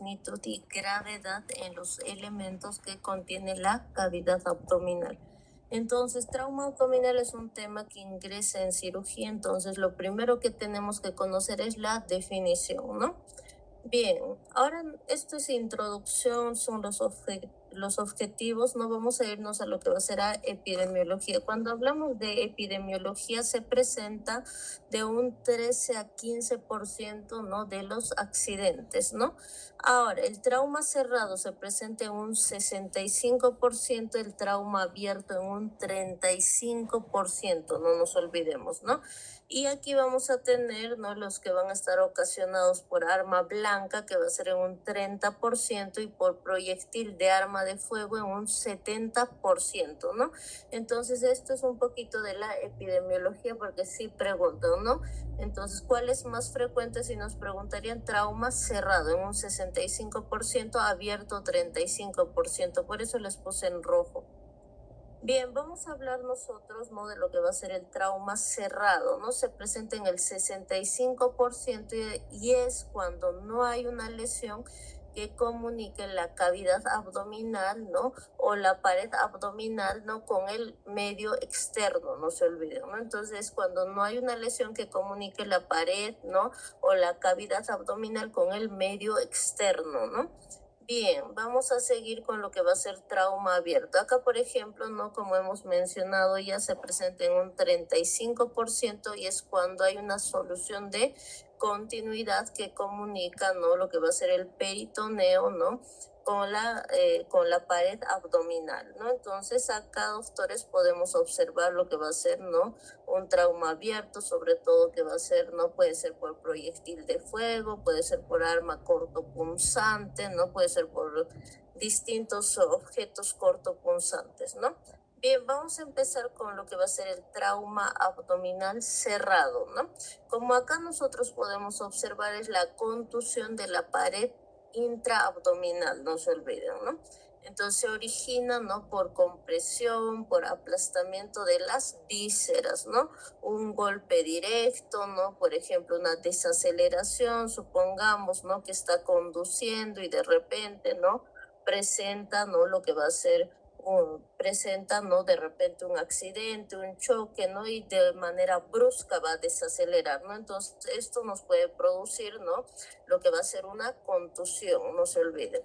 magnitud y gravedad en los elementos que contiene la cavidad abdominal. Entonces, trauma abdominal es un tema que ingresa en cirugía, entonces lo primero que tenemos que conocer es la definición, ¿no? Bien, ahora esto es introducción, son los objetivos, no vamos a irnos a lo que va a ser a epidemiología. Cuando hablamos de epidemiología se presenta de un 13 a 15%, ¿no?, de los accidentes, ¿no? Ahora, el trauma cerrado se presenta en un 65%, el trauma abierto en un 35%, no nos olvidemos, ¿no? Y aquí vamos a tener, ¿no?, los que van a estar ocasionados por arma blanca, que va a ser en un 30%, y por proyectil de arma de fuego en un 70%, ¿no? Entonces, esto es un poquito de la epidemiología, porque sí preguntan, ¿no? Entonces, ¿cuál es más frecuente? Si nos preguntarían, trauma cerrado en un 65%, abierto 35%. Por eso les puse en rojo. Bien, vamos a hablar nosotros, ¿no?, de lo que va a ser el trauma cerrado, ¿no? Se presenta en el 65% y es cuando no hay una lesión que comunique la cavidad abdominal, ¿no?, o la pared abdominal, ¿no?, con el medio externo, no se olviden, ¿no? Entonces, cuando no hay una lesión que comunique la pared, ¿no?, o la cavidad abdominal con el medio externo, ¿no? Bien, vamos a seguir con lo que va a ser trauma abierto. Acá, por ejemplo, ¿no?, como hemos mencionado, ya se presenta en un 35% y es cuando hay una solución de continuidad que comunica, ¿no?, lo que va a ser el peritoneo, ¿no?, con la pared abdominal, ¿no? Entonces, acá, doctores, podemos observar lo que va a ser, ¿no?, un trauma abierto, sobre todo que va a ser, no puede ser por proyectil de fuego, puede ser por arma cortopunzante, no puede ser por distintos objetos cortopunzantes, ¿no? Bien, vamos a empezar con lo que va a ser el trauma abdominal cerrado, ¿no? Como acá nosotros podemos observar, es la contusión de la pared intraabdominal, no se olviden, ¿no? Entonces se origina, ¿no?, por compresión, por aplastamiento de las vísceras, ¿no? Un golpe directo, ¿no? Por ejemplo, una desaceleración, supongamos, ¿no?, que está conduciendo y de repente, ¿no?, presenta, ¿no?, lo que va a ser presenta, ¿no?, de repente un accidente, un choque, ¿no? Y de manera brusca va a desacelerar, ¿no? Entonces, esto nos puede producir, ¿no?, lo que va a ser una contusión, no se olviden.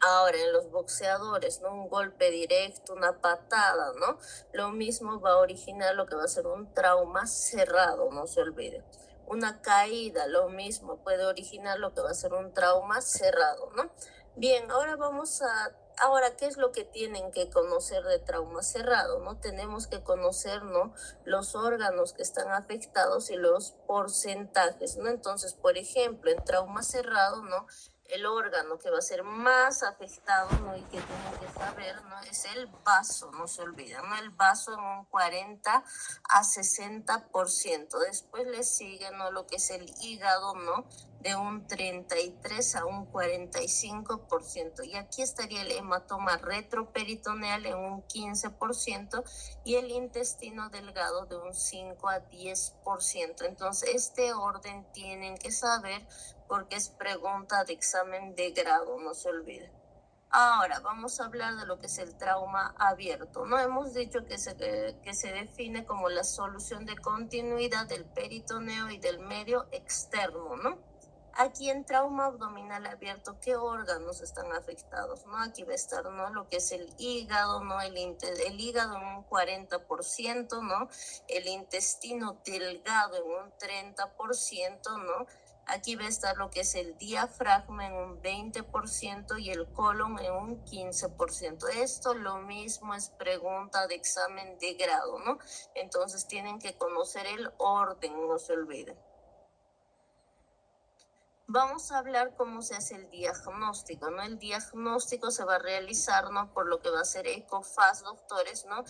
Ahora, en los boxeadores, ¿no?, un golpe directo, una patada, ¿no? Lo mismo va a originar lo que va a ser un trauma cerrado, no se olviden. Una caída, lo mismo, puede originar lo que va a ser un trauma cerrado, ¿no? Bien, ahora, ¿qué es lo que tienen que conocer de trauma cerrado, no? Tenemos que conocer, ¿no?, los órganos que están afectados y los porcentajes, ¿no? Entonces, por ejemplo, en trauma cerrado, ¿no?, el órgano que va a ser más afectado, ¿no?, y que tienen que saber, ¿no?, es el vaso, no se olviden, ¿no? El vaso en un 40 a 60%. Después le sigue, ¿no?, lo que es el hígado, ¿no?, de un 33 a un 45%. Y aquí estaría el hematoma retroperitoneal en un 15% y el intestino delgado de un 5 a 10%. Entonces, este orden tienen que saber porque es pregunta de examen de grado, no se olvide. Ahora vamos a hablar de lo que es el trauma abierto. No hemos dicho que se define como la solución de continuidad del peritoneo y del medio externo, ¿no? Aquí en trauma abdominal abierto, ¿qué órganos están afectados, no? Aquí va a estar, ¿no?, lo que es el hígado, ¿no? El hígado en un 40%, ¿no? El intestino delgado en un 30%, ¿no? Aquí va a estar lo que es el diafragma en un 20% y el colon en un 15%. Esto lo mismo es pregunta de examen de grado, ¿no? Entonces tienen que conocer el orden, no se olviden. Vamos a hablar cómo se hace el diagnóstico, ¿no? El diagnóstico se va a realizar, ¿no?, por lo que va a ser ECOFAS, doctores, ¿no?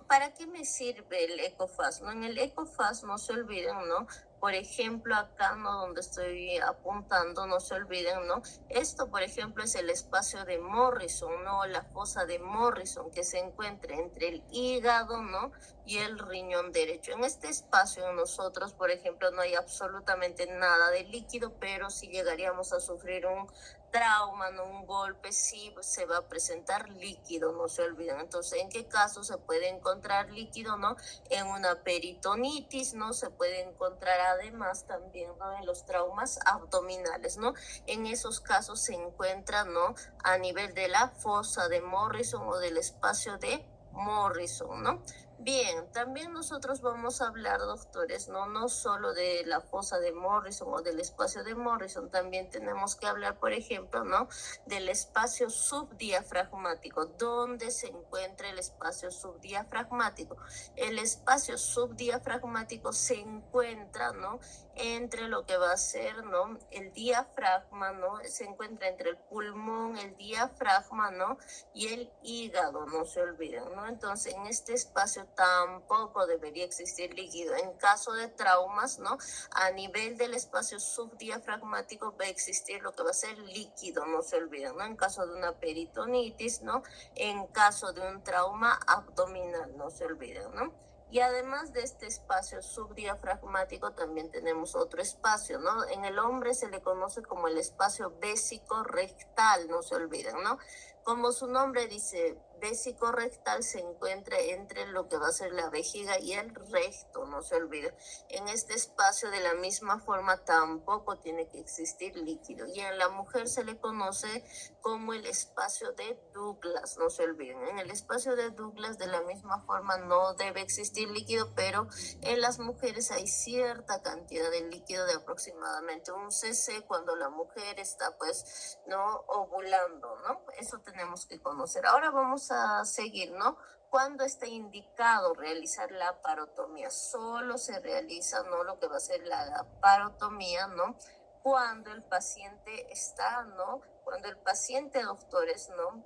¿Para qué me sirve el ECOFAS, no? En el ECOFAS, no se olviden, ¿no?, Por ejemplo, acá, ¿no? Donde estoy apuntando, no se olviden, ¿no? Esto, por ejemplo, es el espacio de Morrison, ¿no? La fosa de Morrison, que se encuentra entre el hígado, ¿no? Y el riñón derecho. En este espacio, en nosotros, por ejemplo, no hay absolutamente nada de líquido, pero si llegaríamos a sufrir un trauma, ¿no? Un golpe, sí se va a presentar líquido, no se olviden. Entonces, ¿en qué caso se puede encontrar líquido, no? En una peritonitis, ¿no? Se puede encontrar además también, ¿no? En los traumas abdominales, ¿no? En esos casos se encuentra, ¿no? A nivel de la fosa de Morrison o del espacio de Morrison, ¿no? Bien, también nosotros vamos a hablar, doctores, no solo de la fosa de Morrison o del espacio de Morrison, también tenemos que hablar, por ejemplo, ¿no? Del espacio subdiafragmático. ¿Dónde se encuentra el espacio subdiafragmático? El espacio subdiafragmático se encuentra, ¿no? Entre lo que va a ser, ¿no? El diafragma, ¿no? Se encuentra entre el pulmón, el diafragma, ¿no? Y el hígado, no se olviden, ¿no? Entonces, en este espacio tampoco debería existir líquido. En caso de traumas, ¿no? A nivel del espacio subdiafragmático va a existir lo que va a ser líquido, no se olviden, ¿no? En caso de una peritonitis, ¿no? En caso de un trauma abdominal, no se olviden, ¿no? Y además de este espacio subdiafragmático también tenemos otro espacio, ¿no? En el hombre se le conoce como el espacio vésico-rectal, no se olviden, ¿no? Como su nombre dice, vésico-rectal se encuentra entre lo que va a ser la vejiga y el recto, no se olviden. En este espacio de la misma forma tampoco tiene que existir líquido. Y en la mujer se le conoce como el espacio de Douglas, no se olviden. En el espacio de Douglas de la misma forma no debe existir líquido, pero en las mujeres hay cierta cantidad de líquido de aproximadamente un cc cuando la mujer está pues no ovulando, ¿no? Eso tenemos que conocer. Ahora vamos a seguir, ¿no? ¿Cuándo está indicado realizar la parotomía? Solo se realiza, ¿no? Lo que va a ser la parotomía, ¿no? Cuando el paciente está, ¿no? Cuando el paciente, doctores, ¿no?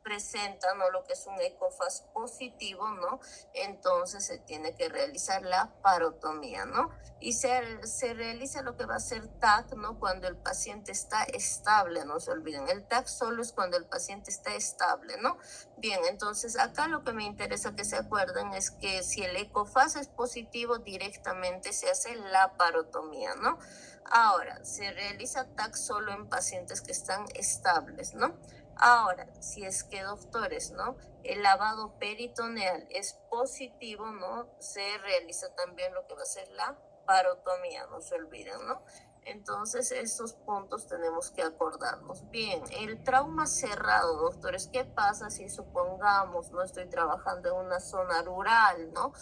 Presenta, ¿no? Lo que es un ecofas positivo, ¿no? Entonces se tiene que realizar la parotomía, ¿no? Y se realiza lo que va a ser TAC, ¿no? Cuando el paciente está estable, no se olviden. El TAC solo es cuando el paciente está estable, ¿no? Bien, entonces acá lo que me interesa que se acuerden es que si el ecofas es positivo, directamente se hace la parotomía, ¿no? Ahora, se realiza TAC solo en pacientes que están estables, ¿no? Ahora, si es que, doctores, ¿no? El lavado peritoneal es positivo, ¿no? Se realiza también lo que va a ser la parotomía, no se olviden, ¿no? Entonces, estos puntos tenemos que acordarnos. Bien, el trauma cerrado, doctores, ¿qué pasa si supongamos, no estoy trabajando en una zona rural, ¿no?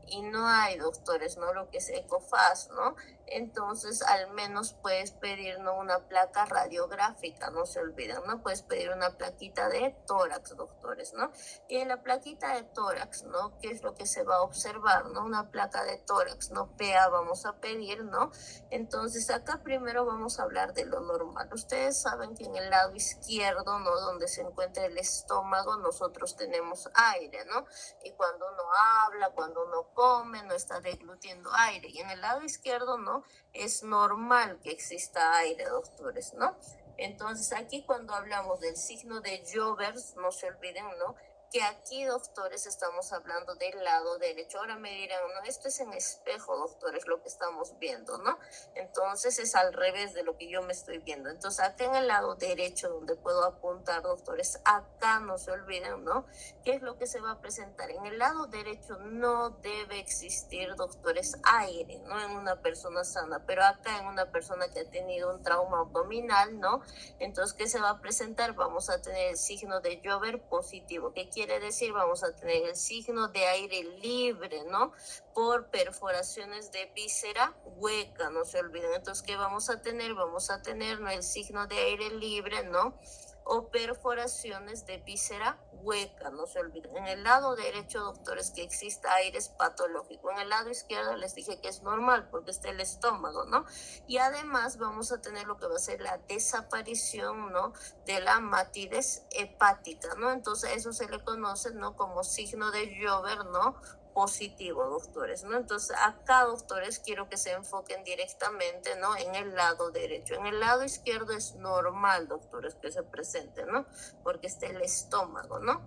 Y no hay, doctores, ¿no? Lo que es ECOFAS, ¿no? Entonces al menos puedes pedir, ¿no? Una placa radiográfica, no se olviden, ¿no? Puedes pedir una plaquita de tórax, doctores, ¿no? Y en la plaquita de tórax, ¿no? ¿Qué es lo que se va a observar, ¿no? Una placa de tórax, ¿no? PA vamos a pedir, ¿no? Entonces acá primero vamos a hablar de lo normal. Ustedes saben que en el lado izquierdo, ¿no? Donde se encuentra el estómago, nosotros tenemos aire, ¿no? Y cuando uno habla, cuando uno come, no está deglutiendo aire. Y en el lado izquierdo, ¿no? Es normal que exista aire, doctores, ¿no? Entonces aquí cuando hablamos del signo de Jovers, no se olviden, ¿no? Que aquí, doctores, estamos hablando del lado derecho. Ahora me dirán, no, esto es en espejo, doctores, lo que estamos viendo, ¿no? Entonces es al revés de lo que yo me estoy viendo. Entonces acá en el lado derecho, donde puedo apuntar, doctores, acá no se olviden, ¿no? ¿Qué es lo que se va a presentar? En el lado derecho no debe existir, doctores, aire, ¿no? En una persona sana, pero acá en una persona que ha tenido un trauma abdominal, ¿no? Entonces, ¿qué se va a presentar? Vamos a tener el signo de Jover positivo. ¿Qué quiere decir? Vamos a tener el signo de aire libre, ¿no? Por perforaciones de víscera hueca, no se olviden. Entonces, ¿qué vamos a tener? Vamos a tener, ¿no? El signo de aire libre, ¿no? O perforaciones de víscera hueca, no se olviden. En el lado derecho, doctores, que exista aire es patológico. En el lado izquierdo les dije que es normal porque está el estómago, ¿no? Y además vamos a tener lo que va a ser la desaparición, ¿no? De la matidez hepática, ¿no? Entonces eso se le conoce, ¿no? Como signo de Jover, ¿no? positivo, doctores, ¿no? Entonces, acá, doctores, quiero que se enfoquen directamente, ¿no? En el lado derecho. En el lado izquierdo es normal, doctores, que se presente, ¿no? Porque está el estómago, ¿no?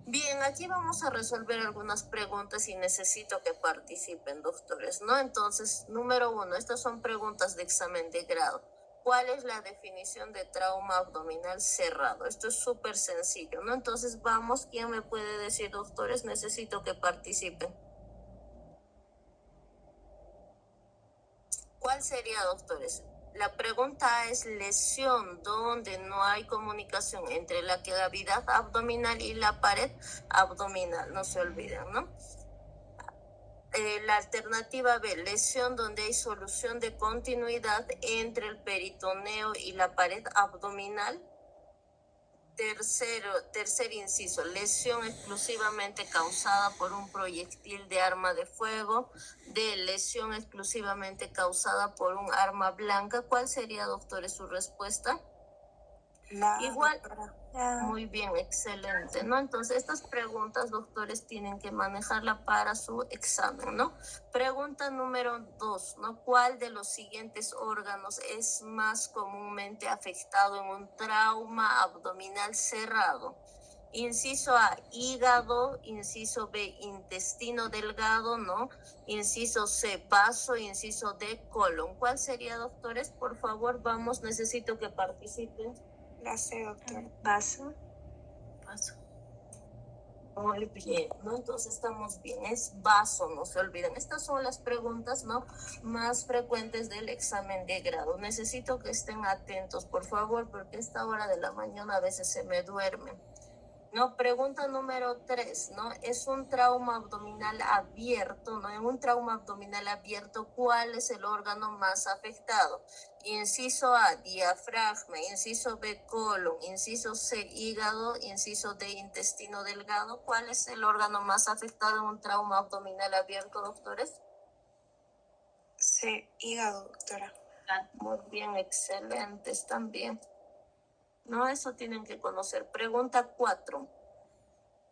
Bien, aquí vamos a resolver algunas preguntas y necesito que participen, doctores, ¿no? Entonces, número 1, estas son preguntas de examen de grado. ¿Cuál es la definición de trauma abdominal cerrado? Esto es súper sencillo, ¿no? Entonces, vamos, ¿quién me puede decir, doctores? Necesito que participen. ¿Cuál sería, doctores? La pregunta es lesión donde no hay comunicación entre la cavidad abdominal y la pared abdominal, no se olviden, ¿no? La alternativa B, lesión donde hay solución de continuidad entre el peritoneo y la pared abdominal. Tercer inciso, lesión exclusivamente causada por un proyectil de arma de fuego. D, lesión exclusivamente causada por un arma blanca. ¿Cuál sería, doctores, su respuesta? Igual. Muy bien, excelente, ¿no? Entonces, estas preguntas, doctores, tienen que manejarla para su examen, ¿no? Pregunta número 2, ¿no? ¿Cuál de los siguientes órganos es más comúnmente afectado en un trauma abdominal cerrado? Inciso A, hígado. Inciso B, intestino delgado, ¿no? Inciso C, vaso. Inciso D, colon. ¿Cuál sería, doctores? Por favor, vamos, necesito que participen. La C, doctor. Vaso. Muy bien, ¿no? Entonces estamos bien, es vaso, no se olviden. Estas son las preguntas, ¿no?, más frecuentes del examen de grado. Necesito que estén atentos, por favor, porque a esta hora de la mañana a veces se me duermen. No, pregunta número 3, ¿no? Es un trauma abdominal abierto, ¿no? En un trauma abdominal abierto, ¿cuál es el órgano más afectado? Inciso A, diafragma. Inciso B, colon. Inciso C, hígado. Inciso D, intestino delgado. ¿Cuál es el órgano más afectado en un trauma abdominal abierto, doctores? C, hígado, doctora. Muy bien, excelentes también. No, eso tienen que conocer. Pregunta 4.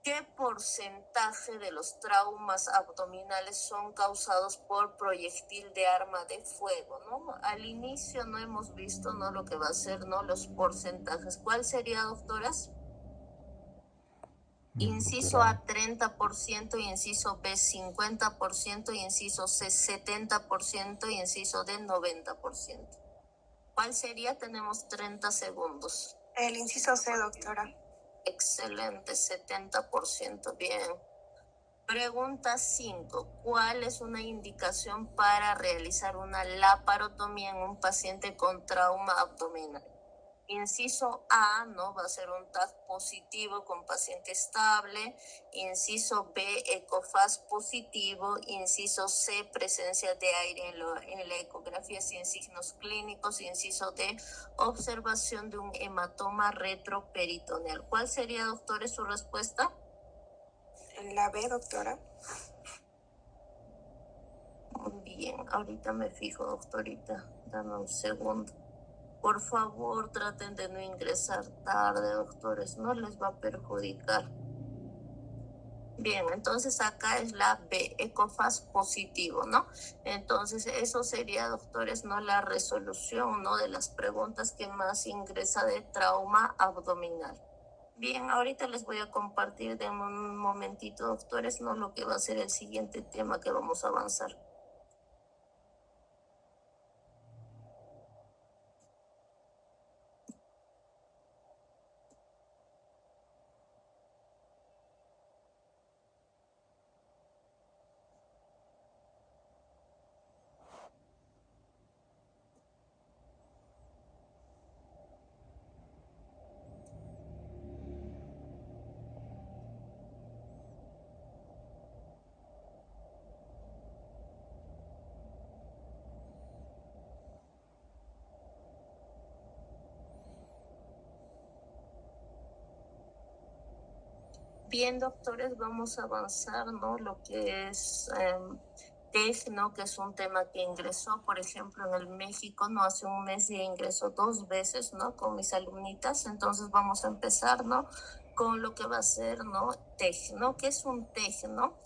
¿Qué porcentaje de los traumas abdominales son causados por proyectil de arma de fuego, ¿no? Al inicio no hemos visto, ¿no?, lo que va a ser, ¿no?, los porcentajes. ¿Cuál sería, doctoras? Inciso A, 30%, inciso B, 50%, inciso C, 70%, inciso D, 90%. ¿Cuál sería? Tenemos 30 segundos. El inciso C, doctora. Excelente, 70%, bien. Pregunta 5. ¿Cuál es una indicación para realizar una laparotomía en un paciente con trauma abdominal? Inciso A, ¿no?, va a ser un TAC positivo con paciente estable. Inciso B, ecofaz positivo. Inciso C, presencia de aire en la ecografía sin signos clínicos. Inciso D, observación de un hematoma retroperitoneal. ¿Cuál sería, doctores, su respuesta? La B, doctora. Muy bien, ahorita me fijo, doctorita. Dame un segundo. Por favor, traten de no ingresar tarde, doctores, no les va a perjudicar. Bien, entonces acá es la B, ecofaz positivo, ¿no? Entonces eso sería, doctores, ¿no?, la resolución, ¿no?, de las preguntas que más ingresa de trauma abdominal. Bien, ahorita les voy a compartir de un momentito, doctores, ¿no?, lo que va a ser el siguiente tema que vamos a avanzar. Bien, doctores, vamos a avanzar, ¿no?, lo que es TEG, ¿no?, que es un tema que ingresó, por ejemplo, en el México, ¿no?, hace un mes ya ingresó 2 veces, ¿no?, con mis alumnitas. Entonces vamos a empezar, ¿no?, con lo que va a ser, ¿no?, TEG, ¿no? ¿Qué es un TEG, no?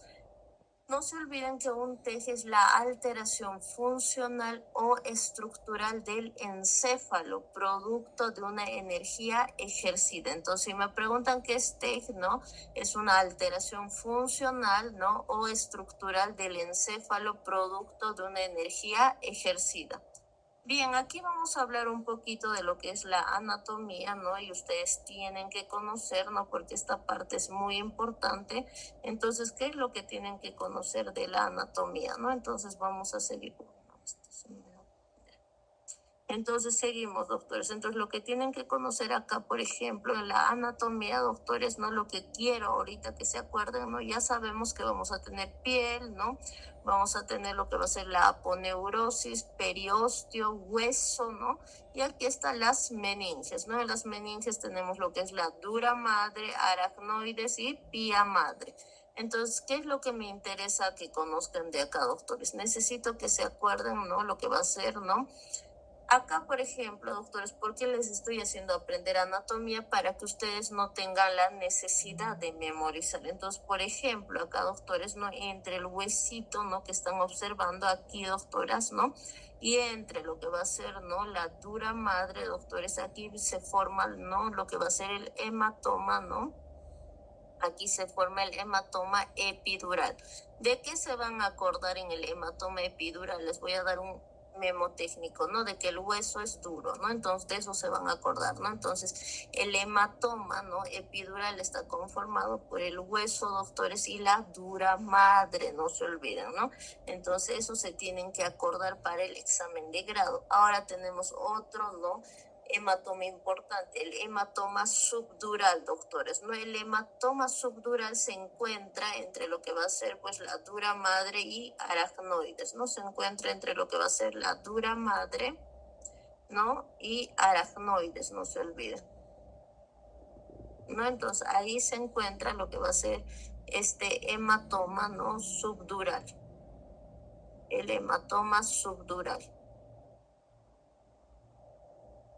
No se olviden que un TEG es la alteración funcional o estructural del encéfalo, producto de una energía ejercida. Entonces, si me preguntan qué es TEG, ¿no? Es una alteración funcional, ¿no? O estructural del encéfalo, producto de una energía ejercida. Bien, aquí vamos a hablar un poquito de lo que es la anatomía, ¿no? Y ustedes tienen que conocer, ¿no? Porque esta parte es muy importante. Entonces, ¿qué es lo que tienen que conocer de la anatomía, ¿no? Entonces, vamos a seguir. Entonces seguimos, doctores. Entonces lo que tienen que conocer acá, por ejemplo, en la anatomía, doctores, ¿no? Lo que quiero ahorita que se acuerden, ¿no? Ya sabemos que vamos a tener piel, ¿no? Vamos a tener lo que va a ser la aponeurosis, periósteo, hueso, ¿no? Y aquí están las meninges, ¿no? En las meninges tenemos lo que es la dura madre, aracnoides y pía madre. Entonces, ¿qué es lo que me interesa que conozcan de acá, doctores? Necesito que se acuerden, ¿no? Lo que va a ser, ¿no? Acá, por ejemplo, doctores, ¿por qué les estoy haciendo aprender anatomía? Para que ustedes no tengan la necesidad de memorizar. Entonces, por ejemplo, acá, doctores, ¿no? Entre el huesito, ¿no? Que están observando aquí, doctoras, ¿no? Y entre lo que va a ser, ¿no? La dura madre, doctores, aquí se forma, ¿no? Lo que va a ser el hematoma, ¿no? Aquí se forma el hematoma epidural. ¿De qué se van a acordar en el hematoma epidural? Les voy a dar un memo técnico, ¿no? De que el hueso es duro, ¿no? Entonces de eso se van a acordar, ¿no? Entonces el hematoma, ¿no? Epidural está conformado por el hueso, doctores, y la dura madre, no se olviden, ¿no? Entonces eso se tienen que acordar para el examen de grado. Ahora tenemos otro, ¿no? Hematoma importante, el hematoma subdural, doctores, ¿no? El hematoma subdural se encuentra entre lo que va a ser pues la dura madre y aracnoides, ¿no? Se encuentra entre lo que va a ser la dura madre, ¿no? Y aracnoides, no se olviden, ¿no? Entonces ahí se encuentra lo que va a ser este hematoma, ¿no? Subdural, el hematoma subdural,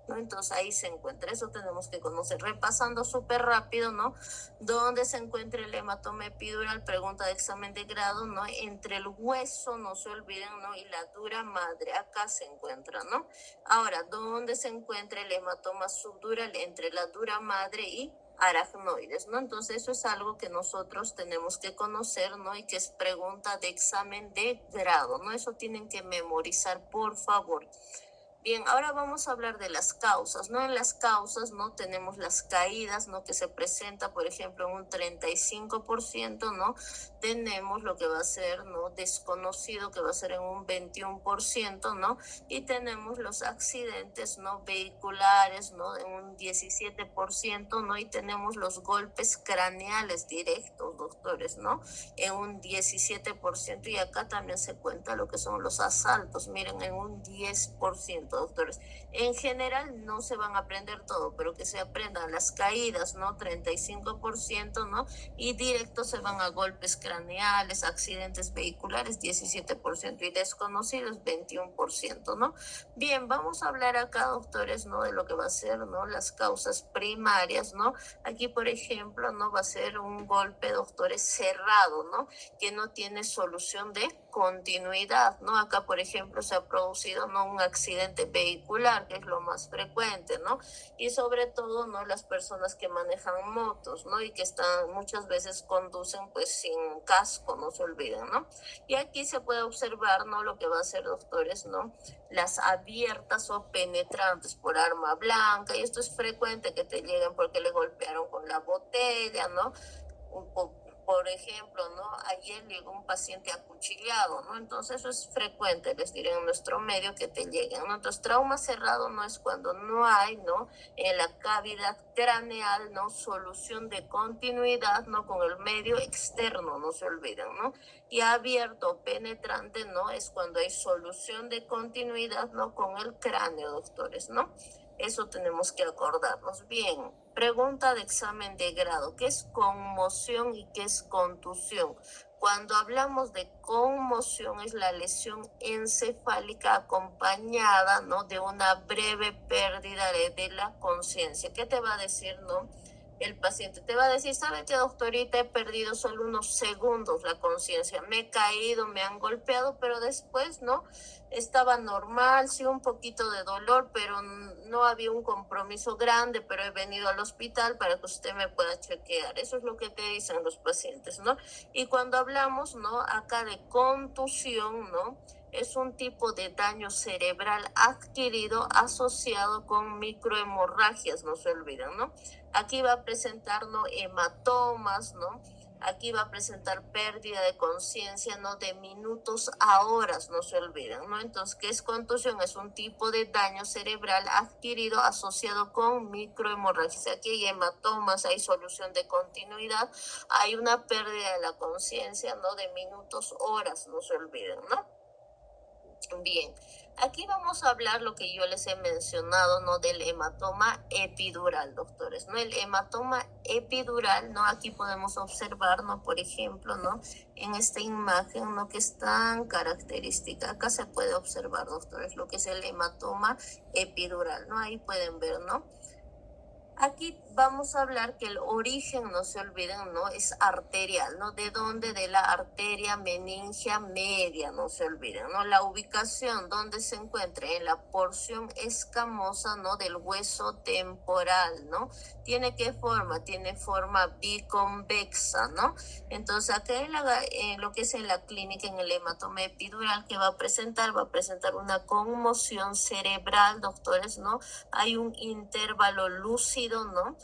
¿no? Entonces ahí se encuentra, eso tenemos que conocer. Repasando súper rápido, ¿no? ¿Dónde se encuentra el hematoma epidural? Pregunta de examen de grado, ¿no? Entre el hueso, no se olviden, ¿no? Y la dura madre, acá se encuentra, ¿no? Ahora, ¿dónde se encuentra el hematoma subdural? Entre la dura madre y aracnoides, ¿no? Entonces eso es algo que nosotros tenemos que conocer, ¿no? Y que es pregunta de examen de grado, ¿no? Eso tienen que memorizar, por favor. Bien, ahora vamos a hablar de las causas, ¿no? En las causas, ¿no? Tenemos las caídas, ¿no? Que se presenta, por ejemplo, en un 35%, ¿no? Tenemos lo que va a ser, ¿no? Desconocido, que va a ser en un 21%, ¿no? Y tenemos los accidentes, ¿no? Vehiculares, ¿no? En un 17%, ¿no? Y tenemos los golpes craneales directos, doctores, ¿no? En un 17%, y acá también se cuenta lo que son los asaltos, miren, en un 10%, doctores. En general no se van a aprender todo, pero que se aprendan las caídas, ¿no? 35%, ¿no? Y directos se van a golpes craneales, accidentes vehiculares, 17%, y desconocidos, 21%, ¿no? Bien, vamos a hablar acá, doctores, ¿no? De lo que va a ser, ¿no? Las causas primarias, ¿no? Aquí, por ejemplo, no va a ser un golpe, doctores, cerrado, ¿no? Que no tiene solución de continuidad, ¿no? Acá, por ejemplo, se ha producido, ¿no? Un accidente vehicular, que es lo más frecuente, ¿no? Y sobre todo, ¿no? Las personas que manejan motos, ¿no? Y que están, muchas veces conducen, pues, sin casco, no se olviden, ¿no? Y aquí se puede observar, ¿no? Lo que va a ser, doctores, ¿no? Las abiertas o penetrantes por arma blanca, y esto es frecuente que te lleguen porque le golpearon con la botella, ¿no? Por ejemplo, ¿no? Ayer llegó un paciente acuchillado, ¿no? Entonces eso es frecuente, les diré, en nuestro medio que te lleguen, ¿no? Entonces trauma cerrado no es cuando no hay, ¿no? En la cavidad craneal, ¿no? Solución de continuidad, ¿no? Con el medio externo, no se olviden, ¿no? Y abierto o penetrante, ¿no? Es cuando hay solución de continuidad, ¿no? Con el cráneo, doctores, ¿no? Eso tenemos que acordarnos. Bien, pregunta de examen de grado. ¿Qué es conmoción y qué es contusión? Cuando hablamos de conmoción es la lesión encefálica acompañada, ¿no? De una breve pérdida de la conciencia. ¿Qué te va a decir, no? el paciente te va a decir, ¿sabe qué, doctorita? He perdido solo unos segundos la conciencia, me he caído, me han golpeado, pero después, ¿no? Estaba normal, sí, un poquito de dolor, pero no había un compromiso grande, pero he venido al hospital para que usted me pueda chequear. Eso es lo que te dicen los pacientes, ¿no? Y cuando hablamos, ¿no? Acá de contusión, ¿no? Es un tipo de daño cerebral adquirido asociado con microhemorragias, no se olviden, ¿no? Aquí va a presentar, ¿no? Hematomas, ¿no? Aquí va a presentar pérdida de conciencia, ¿no? De minutos a horas, no se olviden, ¿no? Entonces, ¿qué es contusión? Es un tipo de daño cerebral adquirido asociado con microhemorragias. Aquí hay hematomas, hay solución de continuidad, hay una pérdida de la conciencia, ¿no? De minutos, horas, no se olviden, ¿no? Bien, aquí vamos a hablar lo que yo les he mencionado, ¿no? Del hematoma epidural, doctores, ¿no? El hematoma epidural, ¿no? Aquí podemos observar, ¿no? Por ejemplo, ¿no? En esta imagen, ¿no? Que es tan característica. Acá se puede observar, doctores, lo que es el hematoma epidural, ¿no? Ahí pueden ver, ¿no? Aquí vamos a hablar que el origen, no se olviden, ¿no? Es arterial, ¿no? ¿De dónde? De la arteria meningia media, no se olviden, ¿no? La ubicación, donde se encuentra en la porción escamosa, ¿no? Del hueso temporal, ¿no? ¿Tiene qué forma? Tiene forma biconvexa, ¿no? Entonces, acá en lo que es en la clínica, en el hematoma epidural, que va a presentar una conmoción cerebral, doctores, ¿no? Hay un intervalo lúcido, ¿no?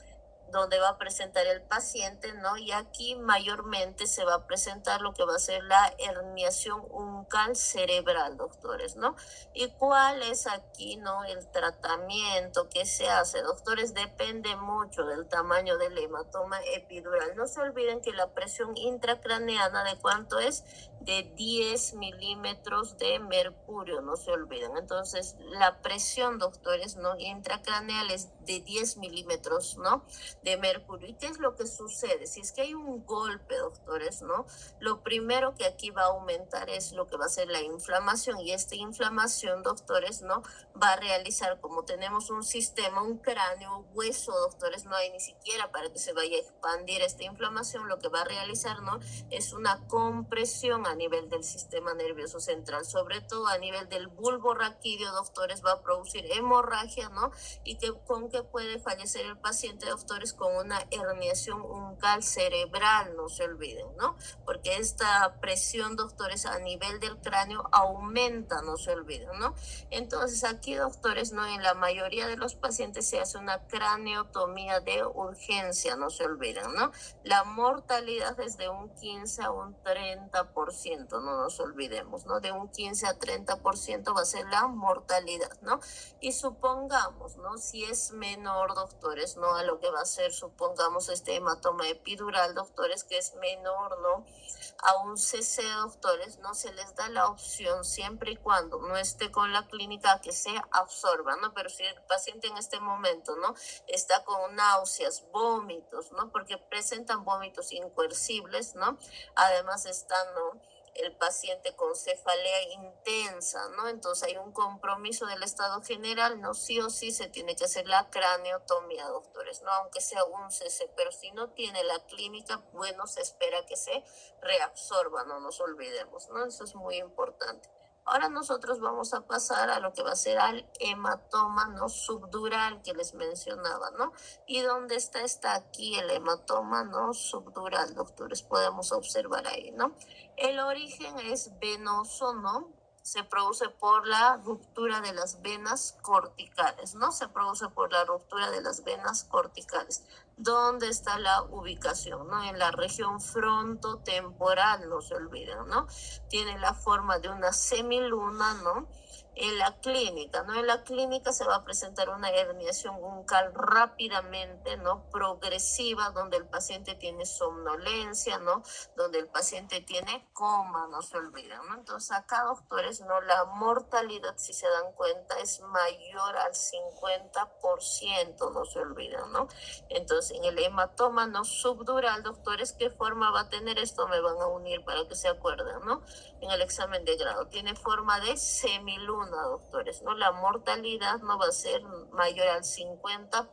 Donde va a presentar el paciente, ¿no? Y aquí mayormente se va a presentar lo que va a ser la herniación uncal cerebral, doctores, ¿no? ¿Y cuál es aquí, no? El tratamiento que se hace, doctores, depende mucho del tamaño del hematoma epidural. No se olviden que la presión intracraneana, ¿de cuánto es? De 10 milímetros de mercurio, no se olviden. Entonces, la presión, doctores, ¿no? Intracraneal es de 10 milímetros, ¿no? De mercurio. ¿Y qué es lo que sucede? Si es que hay un golpe, doctores, ¿no? Lo primero que aquí va a aumentar es lo que va a ser la inflamación, y esta inflamación, doctores, ¿no? Va a realizar, como tenemos un sistema, un cráneo, hueso, doctores, no hay ni siquiera para que se vaya a expandir esta inflamación, lo que va a realizar, ¿no? Es una compresión a nivel del sistema nervioso central, sobre todo a nivel del bulbo raquídeo, doctores, va a producir hemorragia, ¿no? Y que con qué puede fallecer el paciente, doctores, con una herniación uncal cerebral, no se olviden, ¿no? Porque esta presión, doctores, a nivel del cráneo aumenta, no se olviden, ¿no? Entonces aquí, doctores, ¿no? En la mayoría de los pacientes se hace una craneotomía de urgencia, no se olviden, ¿no? La mortalidad es de un 15 a un 30%, no nos olvidemos, ¿no? De un 15 a 30% va a ser la mortalidad, ¿no? Y supongamos, ¿no? Si es menor, doctores, ¿no? A lo que va a ser, supongamos, este hematoma epidural, doctores, que es menor, ¿no? A un CC, doctores, no se les da la opción, siempre y cuando no esté con la clínica, que se absorba, ¿no? Pero si el paciente en este momento, ¿no? Está con náuseas, vómitos, ¿no? Porque presentan vómitos incoercibles, ¿no? Además están, ¿no? El paciente con cefalea intensa, ¿no? Entonces hay un compromiso del estado general, ¿no? Sí o sí se tiene que hacer la craneotomía, doctores, ¿no? Aunque sea un CC, pero si no tiene la clínica, bueno, se espera que se reabsorba, no nos olvidemos, ¿no? Eso es muy importante. Ahora nosotros vamos a pasar a lo que va a ser al hematoma, ¿no? Subdural, que les mencionaba, ¿no? ¿Y dónde está? Está aquí el hematoma, ¿no? Subdural, doctores, podemos observar ahí, ¿no? El origen es venoso, ¿no? Se produce por la ruptura de las venas corticales, ¿no? Se produce por la ruptura de las venas corticales. ¿Dónde está la ubicación? ¿No? En la región frontotemporal, no se olviden, ¿no? Tiene la forma de una semiluna, ¿no? En la clínica, ¿no? En la clínica se va a presentar una herniación uncal rápidamente, ¿no? Progresiva, donde el paciente tiene somnolencia, ¿no? Donde el paciente tiene coma, no se olviden, ¿no? Entonces acá, doctores, ¿no? La mortalidad, si se dan cuenta, es mayor al 50%, no se olviden, ¿no? Entonces, en el hematoma no subdural, doctores, ¿qué forma va a tener esto? Me van a unir para que se acuerden, ¿no? En el examen de grado tiene forma de semiluna, persona, doctores, ¿no? La mortalidad no va a ser mayor al 50%,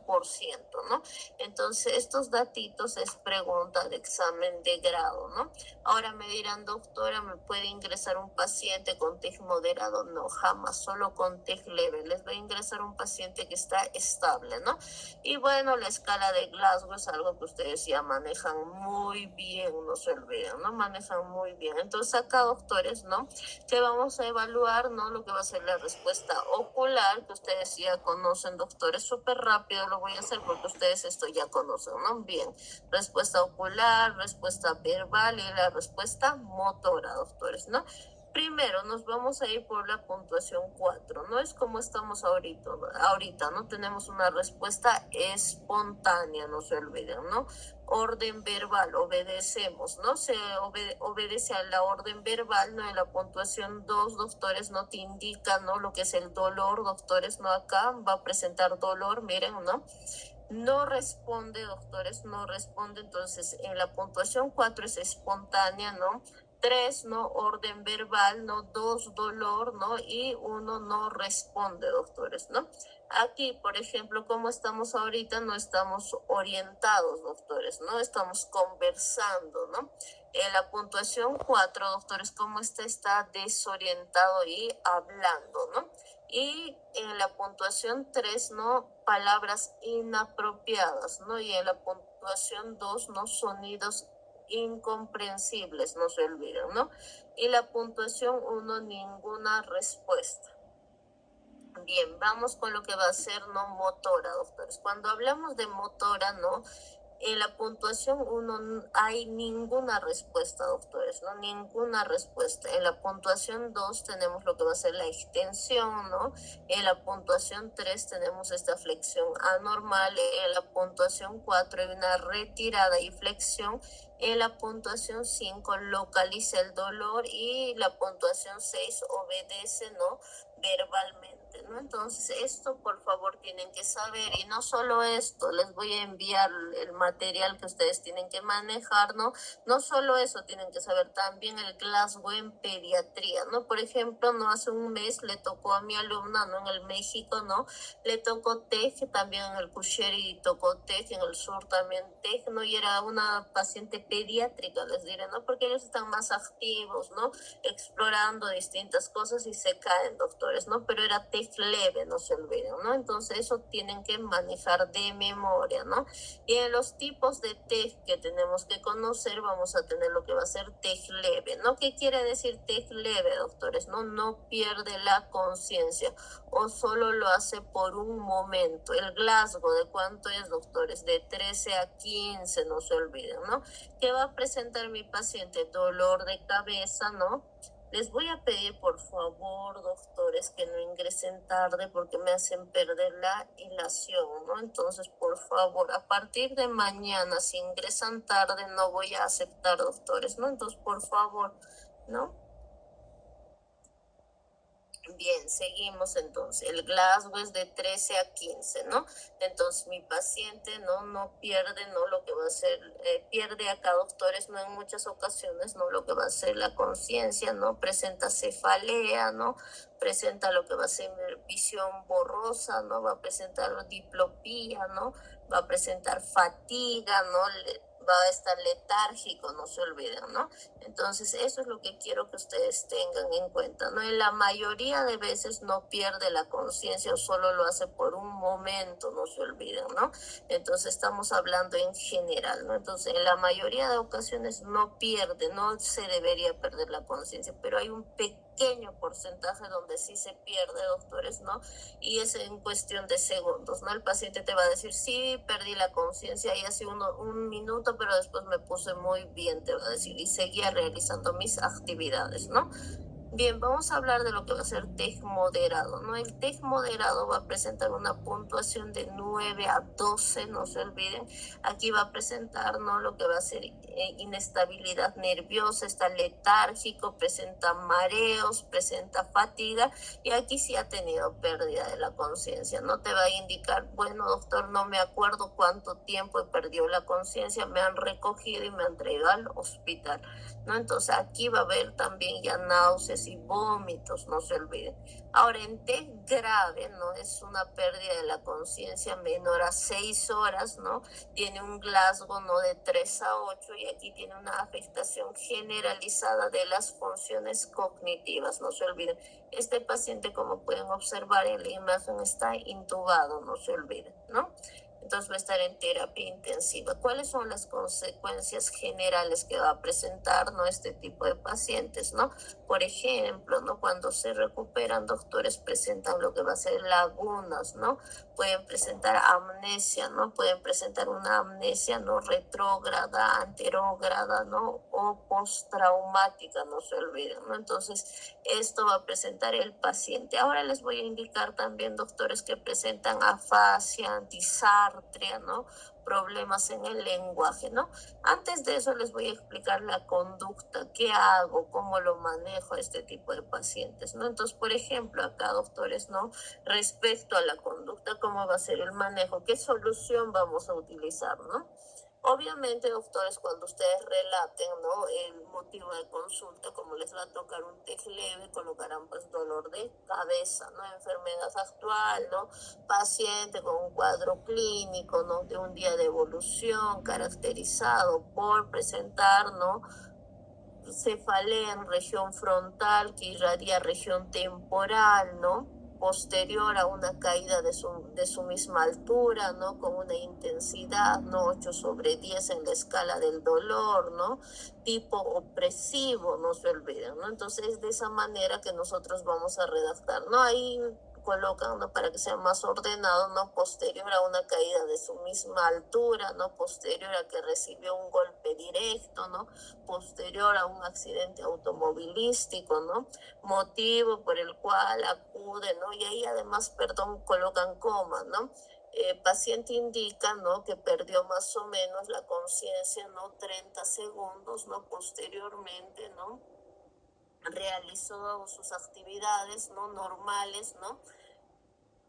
¿no? Entonces, estos datitos es pregunta de examen de grado, ¿no? Ahora me dirán, doctora, ¿me puede ingresar un paciente con TIC moderado? No, jamás, solo con TIC leve. Les voy a ingresar un paciente que está estable, ¿no? Y bueno, la escala de Glasgow es algo que ustedes ya manejan muy bien, no se olviden, ¿no? Manejan muy bien. Entonces acá, doctores, ¿no? Que vamos a evaluar, ¿no? Lo que va a ser la respuesta ocular, que ustedes ya conocen, doctores, súper rápido lo voy a hacer porque ustedes esto ya conocen, ¿no? Bien, respuesta ocular, respuesta verbal y la respuesta motora, doctores, ¿no? Primero nos vamos a ir por la puntuación 4, ¿no? Es como estamos ahorita, ¿no? Tenemos una respuesta espontánea, no se olviden, ¿no? Orden verbal, obedecemos, ¿no? Se obedece a la orden verbal, ¿no? En la puntuación 2, doctores, no te indica, ¿no? Lo que es el dolor, doctores, ¿no? Acá va a presentar dolor, miren, ¿no? No responde, doctores, no responde. Entonces, en la puntuación 4 es espontánea, ¿no? 3, ¿no? Orden verbal, ¿no? 2, dolor, ¿no? Y 1 no responde, doctores, ¿no? Aquí, por ejemplo, como estamos ahorita, no estamos orientados, doctores, ¿no? Estamos conversando, ¿no? En la puntuación 4, doctores, ¿cómo está desorientado y hablando, ¿no? Y en la puntuación 3, ¿no? Palabras inapropiadas, ¿no? Y en la puntuación 2, ¿no? Sonidos incomprensibles, no se olviden, ¿no? Y la puntuación 1, ninguna respuesta. Bien, vamos con lo que va a ser, ¿no? Motora, doctores. Cuando hablamos de motora, ¿no? En la puntuación 1 no hay ninguna respuesta, doctores, ¿no? Ninguna respuesta. En la puntuación 2 tenemos lo que va a ser la extensión, ¿no? En la puntuación 3 tenemos esta flexión anormal. En la puntuación 4 hay una retirada y flexión. En la puntuación 5 localiza el dolor y la puntuación 6 obedece, ¿no? Verbalmente, ¿no? Entonces esto por favor tienen que saber, y no solo esto, les voy a enviar el material que ustedes tienen que manejar, ¿no? No solo eso, tienen que saber también el Glasgow en pediatría, ¿no? Por ejemplo, no hace un mes le tocó a mi alumna, ¿no? En el México, ¿no? Le tocó TEG, también en el Cusheri tocó TEG, en el sur también TEG, ¿no? Y era una paciente pediátrica, les diré, ¿no? Porque ellos están más activos, ¿no? Explorando distintas cosas y se caen, doctores, ¿no? Pero era TEG leve, no se olviden, ¿no? Entonces eso tienen que manejar de memoria, ¿no? Y en los tipos de TEG que tenemos que conocer vamos a tener lo que va a ser TEG leve, ¿no? ¿Qué quiere decir TEG leve, doctores? No pierde la conciencia o solo lo hace por un momento. El Glasgow, ¿de cuánto es, doctores? De 13 a 15, no se olviden, ¿no? ¿Qué va a presentar mi paciente? Dolor de cabeza, ¿no? Les voy a pedir, por favor, doctores, que no ingresen tarde porque me hacen perder la hilación, ¿no? Entonces, por favor, a partir de mañana, si ingresan tarde, no voy a aceptar, doctores, ¿no? Entonces, por favor, ¿no? Bien, seguimos entonces. El Glasgow es de 13 a 15, ¿no? Entonces mi paciente no pierde, ¿no? Lo que va a ser, pierde acá, doctores, ¿no? En muchas ocasiones, ¿no? Lo que va a ser la conciencia, ¿no? Presenta cefalea, ¿no? Presenta lo que va a ser visión borrosa, ¿no? Va a presentar diplopía, ¿no? Va a presentar fatiga, ¿no? Va a estar letárgico, no se olviden, ¿no? Entonces, eso es lo que quiero que ustedes tengan en cuenta, ¿no? En la mayoría de veces no pierde la conciencia o solo lo hace por un momento, no se olviden, ¿no? Entonces, estamos hablando en general, ¿no? Entonces, en la mayoría de ocasiones no pierde, no se debería perder la conciencia, pero hay un pequeño porcentaje donde sí se pierde, doctores, ¿no? Y es en cuestión de segundos, ¿no? El paciente te va a decir, sí, perdí la conciencia y hace un minuto, pero después me puse muy bien, te va a decir, y seguía realizando mis actividades, ¿no? Bien, vamos a hablar de lo que va a ser TEG moderado, ¿no? El TEG moderado va a presentar una puntuación de 9 a 12, no se olviden. Aquí va a presentar, ¿no? Lo que va a ser inestabilidad nerviosa, está letárgico, presenta mareos, presenta fatiga y aquí sí ha tenido pérdida de la conciencia, ¿no? Te va a indicar, bueno, doctor, no me acuerdo cuánto tiempo he perdido la conciencia, me han recogido y me han traído al hospital, ¿no? Entonces aquí va a haber también ya náuseas, náuseas y vómitos, no se olviden. Ahora, en TEC grave, ¿no? Es una pérdida de la conciencia menor a 6 horas, ¿no? Tiene un Glasgow, ¿no? De 3 a 8 y aquí tiene una afectación generalizada de las funciones cognitivas, no se olviden. Este paciente, como pueden observar en la imagen, está intubado, no se olviden, ¿no? Entonces va a estar en terapia intensiva. ¿Cuáles son las consecuencias generales que va a presentar, ¿no? Este tipo de pacientes, ¿no? Por ejemplo, ¿no? Cuando se recuperan, doctores presentan lo que va a ser lagunas, ¿no? Pueden presentar amnesia, ¿no? Pueden presentar una amnesia, ¿no? Retrógrada, anterógrada, ¿no? O postraumática, no se olviden, ¿no? Entonces, esto va a presentar el paciente. Ahora les voy a indicar también, doctores, que presentan afasia, disartria, ¿no? Problemas en el lenguaje, ¿no? Antes de eso les voy a explicar la conducta, qué hago, cómo lo manejo a este tipo de pacientes, ¿no? Entonces, por ejemplo, acá, doctores, ¿no? Respecto a la conducta, cómo va a ser el manejo, qué solución vamos a utilizar, ¿no? Obviamente, doctores, cuando ustedes relaten, ¿no? El motivo de consulta, como les va a tocar un TEC leve, colocarán pues dolor de cabeza, ¿no? Enfermedad actual, ¿no? Paciente con un cuadro clínico, ¿no? De un día de evolución caracterizado por presentar, ¿no? Cefalea en región frontal que irradia región temporal, ¿no? Posterior a una caída de su misma altura, ¿no? Con una intensidad, ¿no? 8/10 en la escala del dolor, ¿no? Tipo opresivo, no se olviden, ¿no? Entonces, de esa manera que nosotros vamos a redactar, ¿no? Ahí colocan, ¿no? Para que sea más ordenado, ¿no? Posterior a una caída de su misma altura, ¿no? Posterior a que recibió un golpe directo, ¿no? Posterior a un accidente automovilístico, ¿no? Motivo por el cual acude, ¿no? Y ahí además, perdón, colocan coma, ¿no? Paciente indica, ¿no? Que perdió más o menos la conciencia, ¿no? 30 segundos, ¿no? Posteriormente, ¿no? Realizó sus actividades, ¿no? Normales, ¿no?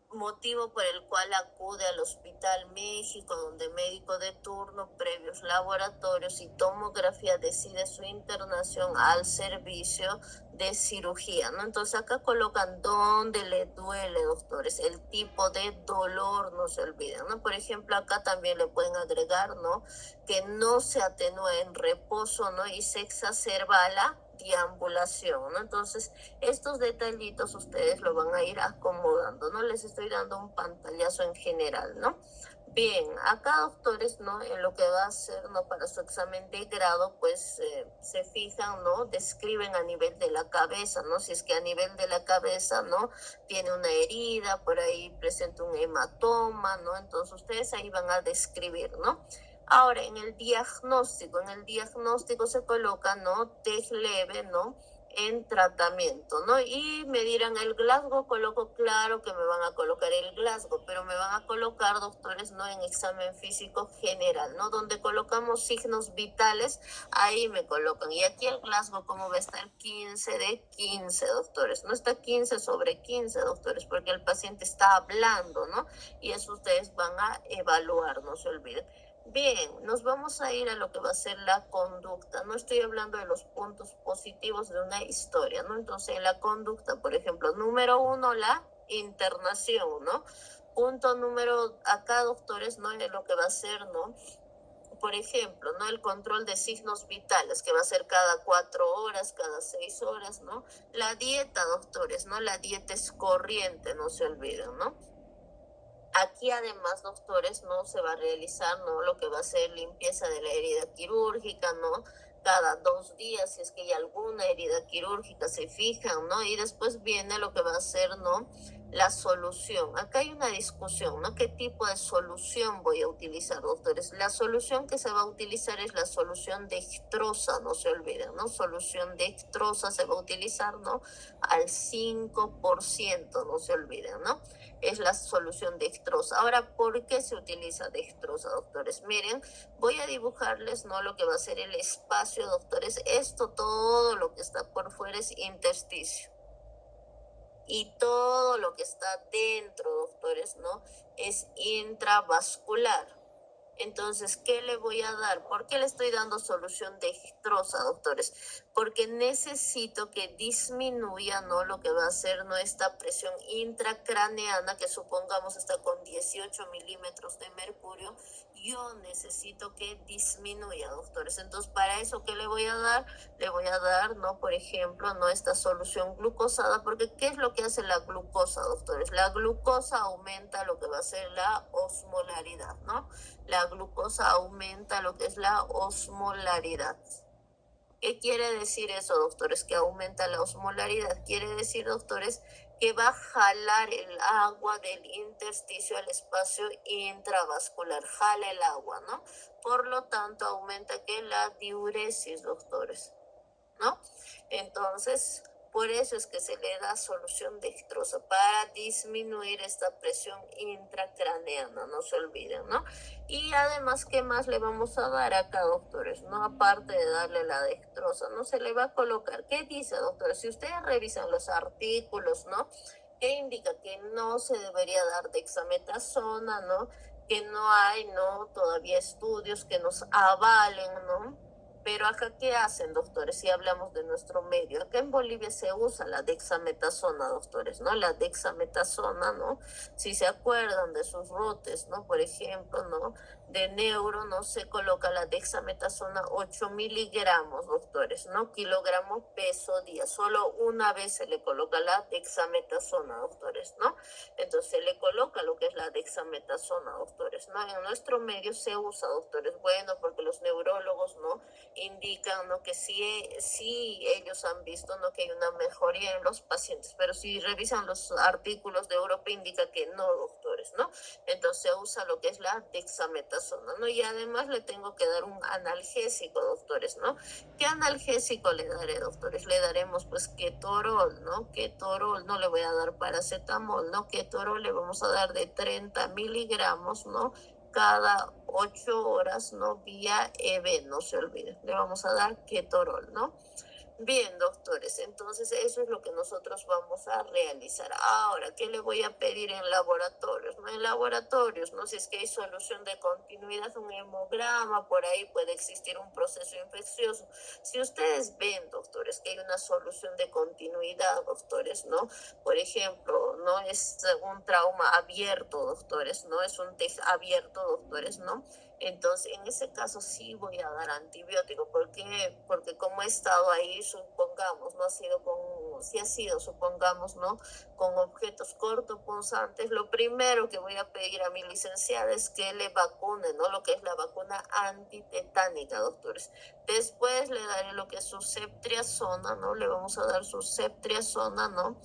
Motivo por el cual acude al Hospital México, donde médico de turno, previos laboratorios y tomografía decide su internación al servicio de cirugía, ¿no? Entonces acá colocan dónde le duele, doctores, el tipo de dolor, no se olviden, ¿no? Por ejemplo, acá también le pueden agregar, ¿no? Que no se atenúa en reposo, ¿no? Y se exacerba la deambulación, ¿no? Entonces, estos detallitos ustedes lo van a ir acomodando, ¿no? Les estoy dando un pantallazo en general, ¿no? Bien, acá, doctores, ¿no? En lo que va a hacer, ¿no? Para su examen de grado, pues se fijan, ¿no? Describen a nivel de la cabeza, ¿no? Si es que a nivel de la cabeza, ¿no? Tiene una herida, por ahí presenta un hematoma, ¿no? Entonces ustedes ahí van a describir, ¿no? Ahora, en el diagnóstico se coloca, ¿no? TEG leve, ¿no? En tratamiento, ¿no? Y me dirán, el Glasgow coloco, claro que me van a colocar el Glasgow, pero me van a colocar, doctores, ¿no? En examen físico general, ¿no? Donde colocamos signos vitales, ahí me colocan. Y aquí el Glasgow, ¿cómo va a estar? 15/15, doctores. No está 15/15, doctores, porque el paciente está hablando, ¿no? Y eso ustedes van a evaluar, no se olviden. Bien, nos vamos a ir a lo que va a ser la conducta. No estoy hablando de los puntos positivos de una historia, ¿no? Entonces, en la conducta, por ejemplo, número 1, la internación, ¿no? Punto número, acá, doctores, ¿no? Es lo que va a ser, ¿no? Por ejemplo, ¿no? El control de signos vitales, que va a ser cada 4 horas, cada 6 horas, ¿no? La dieta, doctores, ¿no? La dieta es corriente, no se olviden, ¿no? Aquí además, doctores, no se va a realizar, ¿no? Lo que va a ser limpieza de la herida quirúrgica, ¿no? Cada 2 días, si es que hay alguna herida quirúrgica, se fijan, ¿no? Y después viene lo que va a ser, ¿no? La solución. Acá hay una discusión, ¿no? ¿Qué tipo de solución voy a utilizar, doctores? La solución que se va a utilizar es la solución dextrosa, no se olviden, ¿no? Solución dextrosa se va a utilizar, ¿no? Al 5%, no se olviden, ¿no? Es la solución dextrosa. Ahora, ¿por qué se utiliza dextrosa, doctores? Miren, voy a dibujarles, ¿no? Lo que va a ser el espacio, doctores. Esto, todo lo que está por fuera es intersticio. Y todo lo que está dentro, doctores, ¿no? Es intravascular. Entonces, ¿qué le voy a dar? ¿Por qué le estoy dando solución dextrosa, doctores? Porque necesito que disminuya, ¿no?, lo que va a ser nuestra presión intracraneana, que supongamos está con 18 milímetros de mercurio. Yo necesito que disminuya, doctores. Entonces, para eso, ¿qué le voy a dar? Le voy a dar, ¿no?, por ejemplo, ¿no?, esta solución glucosada, porque ¿qué es lo que hace la glucosa, doctores? La glucosa aumenta lo que va a ser la osmolaridad, ¿no? La glucosa aumenta lo que es la osmolaridad. ¿Qué quiere decir eso, doctores? Que aumenta la osmolaridad. Quiere decir, doctores, que va a jalar el agua del intersticio al espacio intravascular. Jala el agua, ¿no? Por lo tanto, aumenta que la diuresis, doctores, ¿no? Entonces, por eso es que se le da solución dextrosa, para disminuir esta presión intracraneana, no se olviden, ¿no? Y además, ¿qué más le vamos a dar acá, doctores? No, aparte de darle la dextrosa, no se le va a colocar. ¿Qué dice, doctores? Si ustedes revisan los artículos, ¿no?, ¿qué indica? Que no se debería dar dexametasona, ¿no? Que no hay, ¿no?, todavía estudios que nos avalen, ¿no? Pero acá, ¿qué hacen, doctores? Si hablamos de nuestro medio, acá en Bolivia se usa la dexametasona, doctores, ¿no? La dexametasona, ¿no? Si se acuerdan de sus rotes, ¿no? Por ejemplo, ¿no?, de neuro, ¿no?, se coloca la dexametasona 8 miligramos, doctores, ¿no? Kilogramo peso día. Solo una vez se le coloca la dexametasona, doctores, ¿no? Entonces se le coloca lo que es la dexametasona, doctores, ¿no? En nuestro medio se usa, doctores, bueno, porque los neurólogos, ¿no?, indican, ¿no?, que sí ellos han visto, ¿no?, que hay una mejoría en los pacientes, pero si revisan los artículos de Europa indica que no, doctores, ¿no? Entonces se usa lo que es la dexametasona, ¿no? Y además le tengo que dar un analgésico, doctores, ¿no? ¿Qué analgésico le daré, doctores? Le daremos pues ketorol, ¿no? Ketorol, no le voy a dar paracetamol, ¿no? Ketorol le vamos a dar de 30 miligramos, ¿no?, cada 8 horas, ¿no?, vía EV, no se olviden. Le vamos a dar ketorol, ¿no? Bien, doctores, entonces eso es lo que nosotros vamos a realizar. Ahora, ¿qué le voy a pedir en laboratorios? No, en laboratorios, no, si es que hay solución de continuidad, un hemograma, por ahí puede existir un proceso infeccioso. Si ustedes ven, doctores, que hay una solución de continuidad, doctores, ¿no? Por ejemplo, no es un trauma abierto, doctores, ¿no? Es un TEG abierto, doctores, ¿no? Entonces, en ese caso sí voy a dar antibiótico. ¿Por qué? Porque como he estado ahí, supongamos, no ha sido con, sí ha sido, supongamos, ¿no?, con objetos cortopunzantes, lo primero que voy a pedir a mi licenciada es que le vacune, ¿no?, lo que es la vacuna antitetánica, doctores. Después le daré lo que es su ceftriaxona, ¿no? Le vamos a dar su ceftriaxona, ¿no?,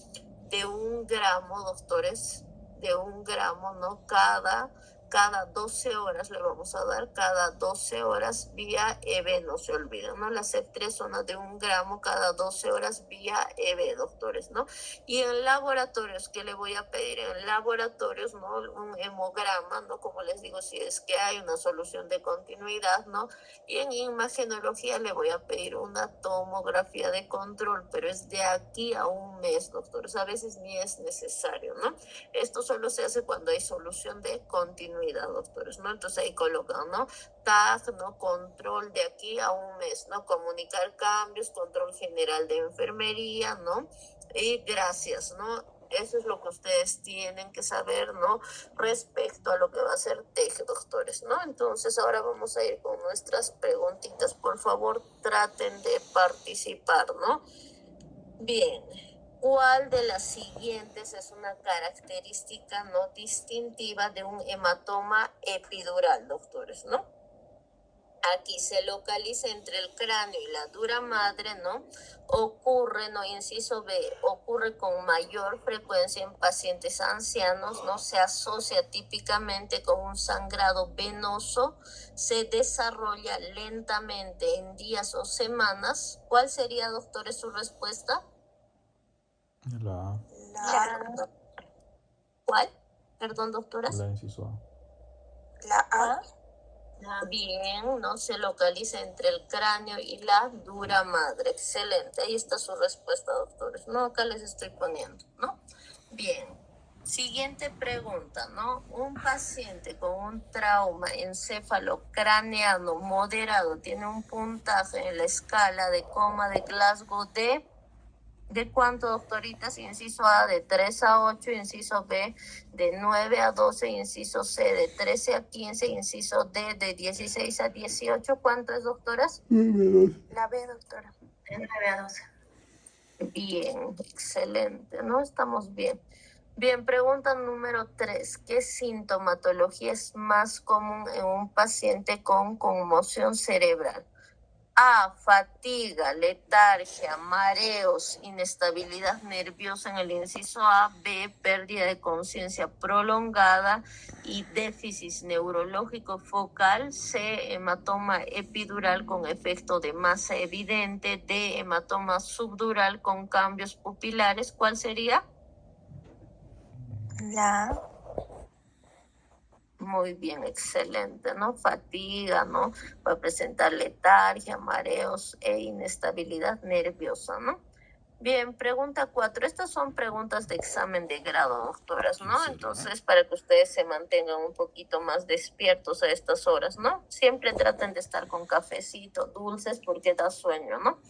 de 1 gramo, doctores, de 1 gramo, ¿no?, cada 12 horas le vamos a dar, cada 12 horas vía EV, no se olviden, ¿no? La ceftriaxona de 1 gramo cada 12 horas vía EV, doctores, ¿no? Y en laboratorios, ¿qué le voy a pedir? En laboratorios, ¿no?, un hemograma, ¿no? Como les digo, si es que hay una solución de continuidad, ¿no? Y en imagenología le voy a pedir una tomografía de control, pero es de aquí a 1 mes, doctores. A veces ni es necesario, ¿no? Esto solo se hace cuando hay solución de continuidad, doctores, ¿no? Entonces ahí colocan, ¿no?, TAG, ¿no?, control de aquí a 1 mes, ¿no? Comunicar cambios, control general de enfermería, ¿no? Y gracias, ¿no? Eso es lo que ustedes tienen que saber, ¿no?, respecto a lo que va a ser TEG, doctores, ¿no? Entonces ahora vamos a ir con nuestras preguntitas. Por favor, traten de participar, ¿no? Bien. ¿Cuál de las siguientes es una característica no distintiva de un hematoma epidural, doctores, no? Aquí se localiza entre el cráneo y la dura madre, ¿no? Ocurre, ¿no?, inciso B, ocurre con mayor frecuencia en pacientes ancianos, ¿no? Se asocia típicamente con un sangrado venoso, se desarrolla lentamente en días o semanas. ¿Cuál sería, doctores, su respuesta? La La, ¿Cuál? Perdón, doctoras. la inciso A. la A. Bien, ¿no? Se localiza entre el cráneo y la dura madre. Excelente. Ahí está su respuesta, doctores. No, acá les estoy poniendo, ¿no? Bien. Siguiente pregunta, ¿no? Un paciente con un trauma encefalocraneano moderado tiene un puntaje en la escala de coma de Glasgow ¿de cuánto, doctoritas? Inciso A de 3 a 8, inciso B de 9 a 12, inciso C de 13 a 15, inciso D de 16 a 18. ¿Cuánto es, doctoras? 9 a 12. La B, doctora. De 9 a 12. Bien, excelente, ¿no? Estamos bien. Bien, pregunta número 3. ¿Qué sintomatología es más común en un paciente con conmoción cerebral? A, fatiga, letargia, mareos, inestabilidad nerviosa en el inciso A. B, pérdida de conciencia prolongada y déficit neurológico focal. C, hematoma epidural con efecto de masa evidente. D, hematoma subdural con cambios pupilares. ¿Cuál sería? La A. Muy bien, excelente, ¿no? Fatiga, ¿no? Va a presentar letargia, mareos e inestabilidad nerviosa, ¿no? Bien, pregunta 4. Estas son preguntas de examen de grado, doctoras, ¿no? Entonces, para que ustedes se mantengan un poquito más despiertos a estas horas, ¿no? Siempre traten de estar con cafecito, dulces, porque da sueño, ¿no?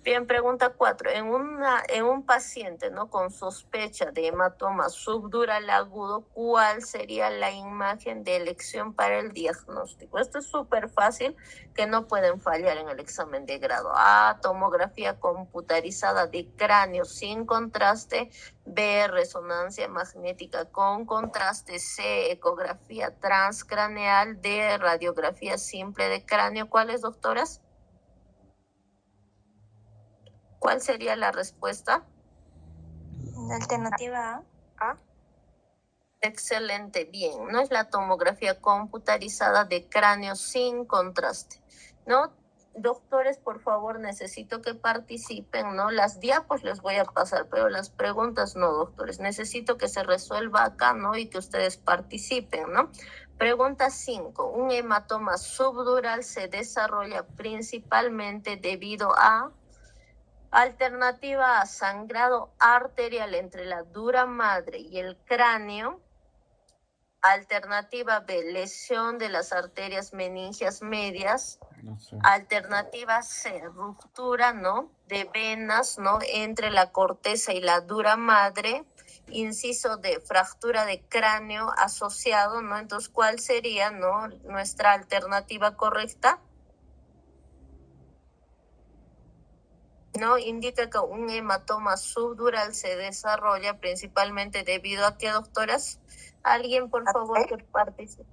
Bien, pregunta 4. En un paciente, ¿no? Con sospecha de hematoma subdural agudo, ¿cuál sería la imagen de elección para el diagnóstico? Esto es súper fácil, que no pueden fallar en el examen de grado. A, tomografía computarizada de cráneo sin contraste. B, resonancia magnética con contraste. C, ecografía transcraneal. D, radiografía simple de cráneo. ¿Cuáles, doctoras? ¿Cuál sería la respuesta? La alternativa A. Excelente, bien. No es la tomografía computarizada de cráneo sin contraste, ¿no? Doctores, por favor, necesito que participen, ¿no? Las diapos les voy a pasar, pero las preguntas no, doctores. Necesito que se resuelva acá, ¿no? Y que ustedes participen, ¿no? Pregunta 5. Un hematoma subdural se desarrolla principalmente debido a... Alternativa A, sangrado arterial entre la dura madre y el cráneo. Alternativa B, lesión de las arterias meningias medias. No sé. Alternativa C, ruptura, ¿no? De venas, ¿no? Entre la corteza y la dura madre. Inciso D, fractura de cráneo asociado, ¿no? Entonces, ¿cuál sería, ¿no? Nuestra alternativa correcta? ¿No? Indica que un hematoma subdural se desarrolla principalmente debido a qué, doctoras. Alguien, por favor, que participe.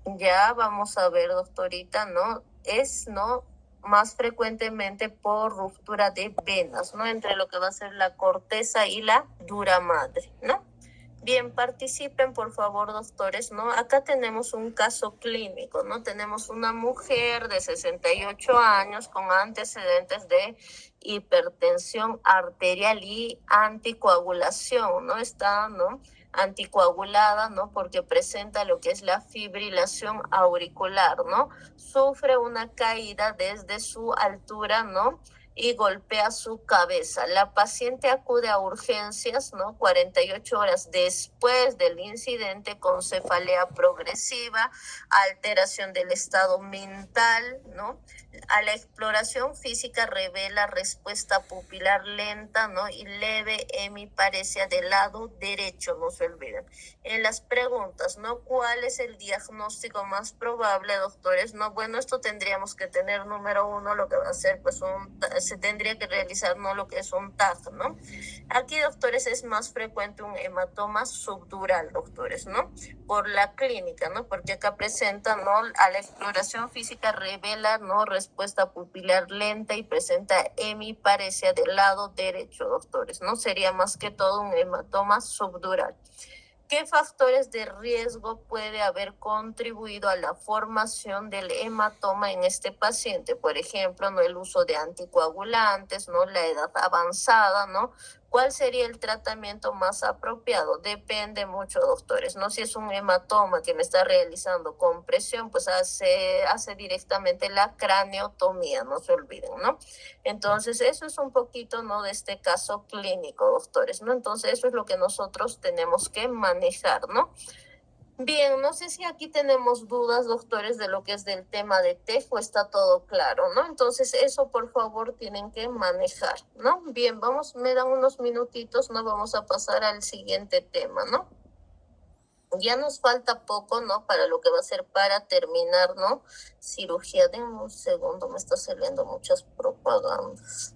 Ya vamos a ver, doctorita, ¿no? Es, ¿no? Más frecuentemente por ruptura de venas, ¿no? Entre lo que va a ser la corteza y la dura madre, ¿no? Bien, participen, por favor, doctores, ¿no? Acá tenemos un caso clínico, ¿no? Tenemos una mujer de 68 años con antecedentes de hipertensión arterial y anticoagulación, ¿no? Está, ¿no? Anticoagulada, ¿no? Porque presenta lo que es la fibrilación auricular, ¿no? Sufre una caída desde su altura, ¿no? Y golpea su cabeza. La paciente acude a urgencias, ¿no? 48 horas después del incidente con cefalea progresiva, alteración del estado mental, ¿no? A la exploración física revela respuesta pupilar lenta, ¿no? Y leve hemiparesia del lado derecho, no se olviden. En las preguntas, ¿no? ¿Cuál es el diagnóstico más probable, doctores? No, bueno, esto tendríamos que tener número 1, lo que va a ser, pues, se tendría que realizar, ¿no? Lo que es un TAC, ¿no? Aquí, doctores, es más frecuente un hematoma subdural, doctores, ¿no? Por la clínica, ¿no? Porque acá presenta, ¿no? A la exploración física revela, ¿no? Respuesta pupilar lenta y presenta hemiparesia del lado derecho, doctores, ¿no? Sería más que todo un hematoma subdural. ¿Qué factores de riesgo puede haber contribuido a la formación del hematoma en este paciente? Por ejemplo, ¿no? El uso de anticoagulantes, ¿no? La edad avanzada, ¿no? ¿Cuál sería el tratamiento más apropiado? Depende mucho, doctores, ¿no? Si es un hematoma que me está realizando con presión, pues hace directamente la craneotomía, no se olviden, ¿no? Entonces, eso es un poquito, ¿no? De este caso clínico, doctores, ¿no? Entonces, eso es lo que nosotros tenemos que manejar, ¿no? Bien, no sé si aquí tenemos dudas, doctores, de lo que es del tema de TEF o está todo claro, ¿no? Entonces, eso por favor tienen que manejar, ¿no? Bien, me dan unos minutitos, ¿no? Vamos a pasar al siguiente tema, ¿no? Ya nos falta poco, ¿no? Para lo que va a ser para terminar, ¿no? Cirugía. Denme un segundo, me está saliendo muchas propagandas.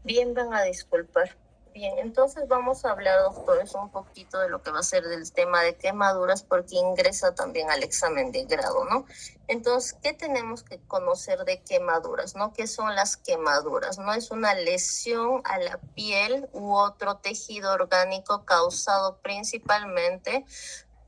Bien, van a disculpar. Bien, entonces vamos a hablar, doctores, un poquito de lo que va a ser del tema de quemaduras, porque ingresa también al examen de grado, ¿no? Entonces, ¿qué tenemos que conocer de quemaduras, no? ¿Qué son las quemaduras? No es una lesión a la piel u otro tejido orgánico causado principalmente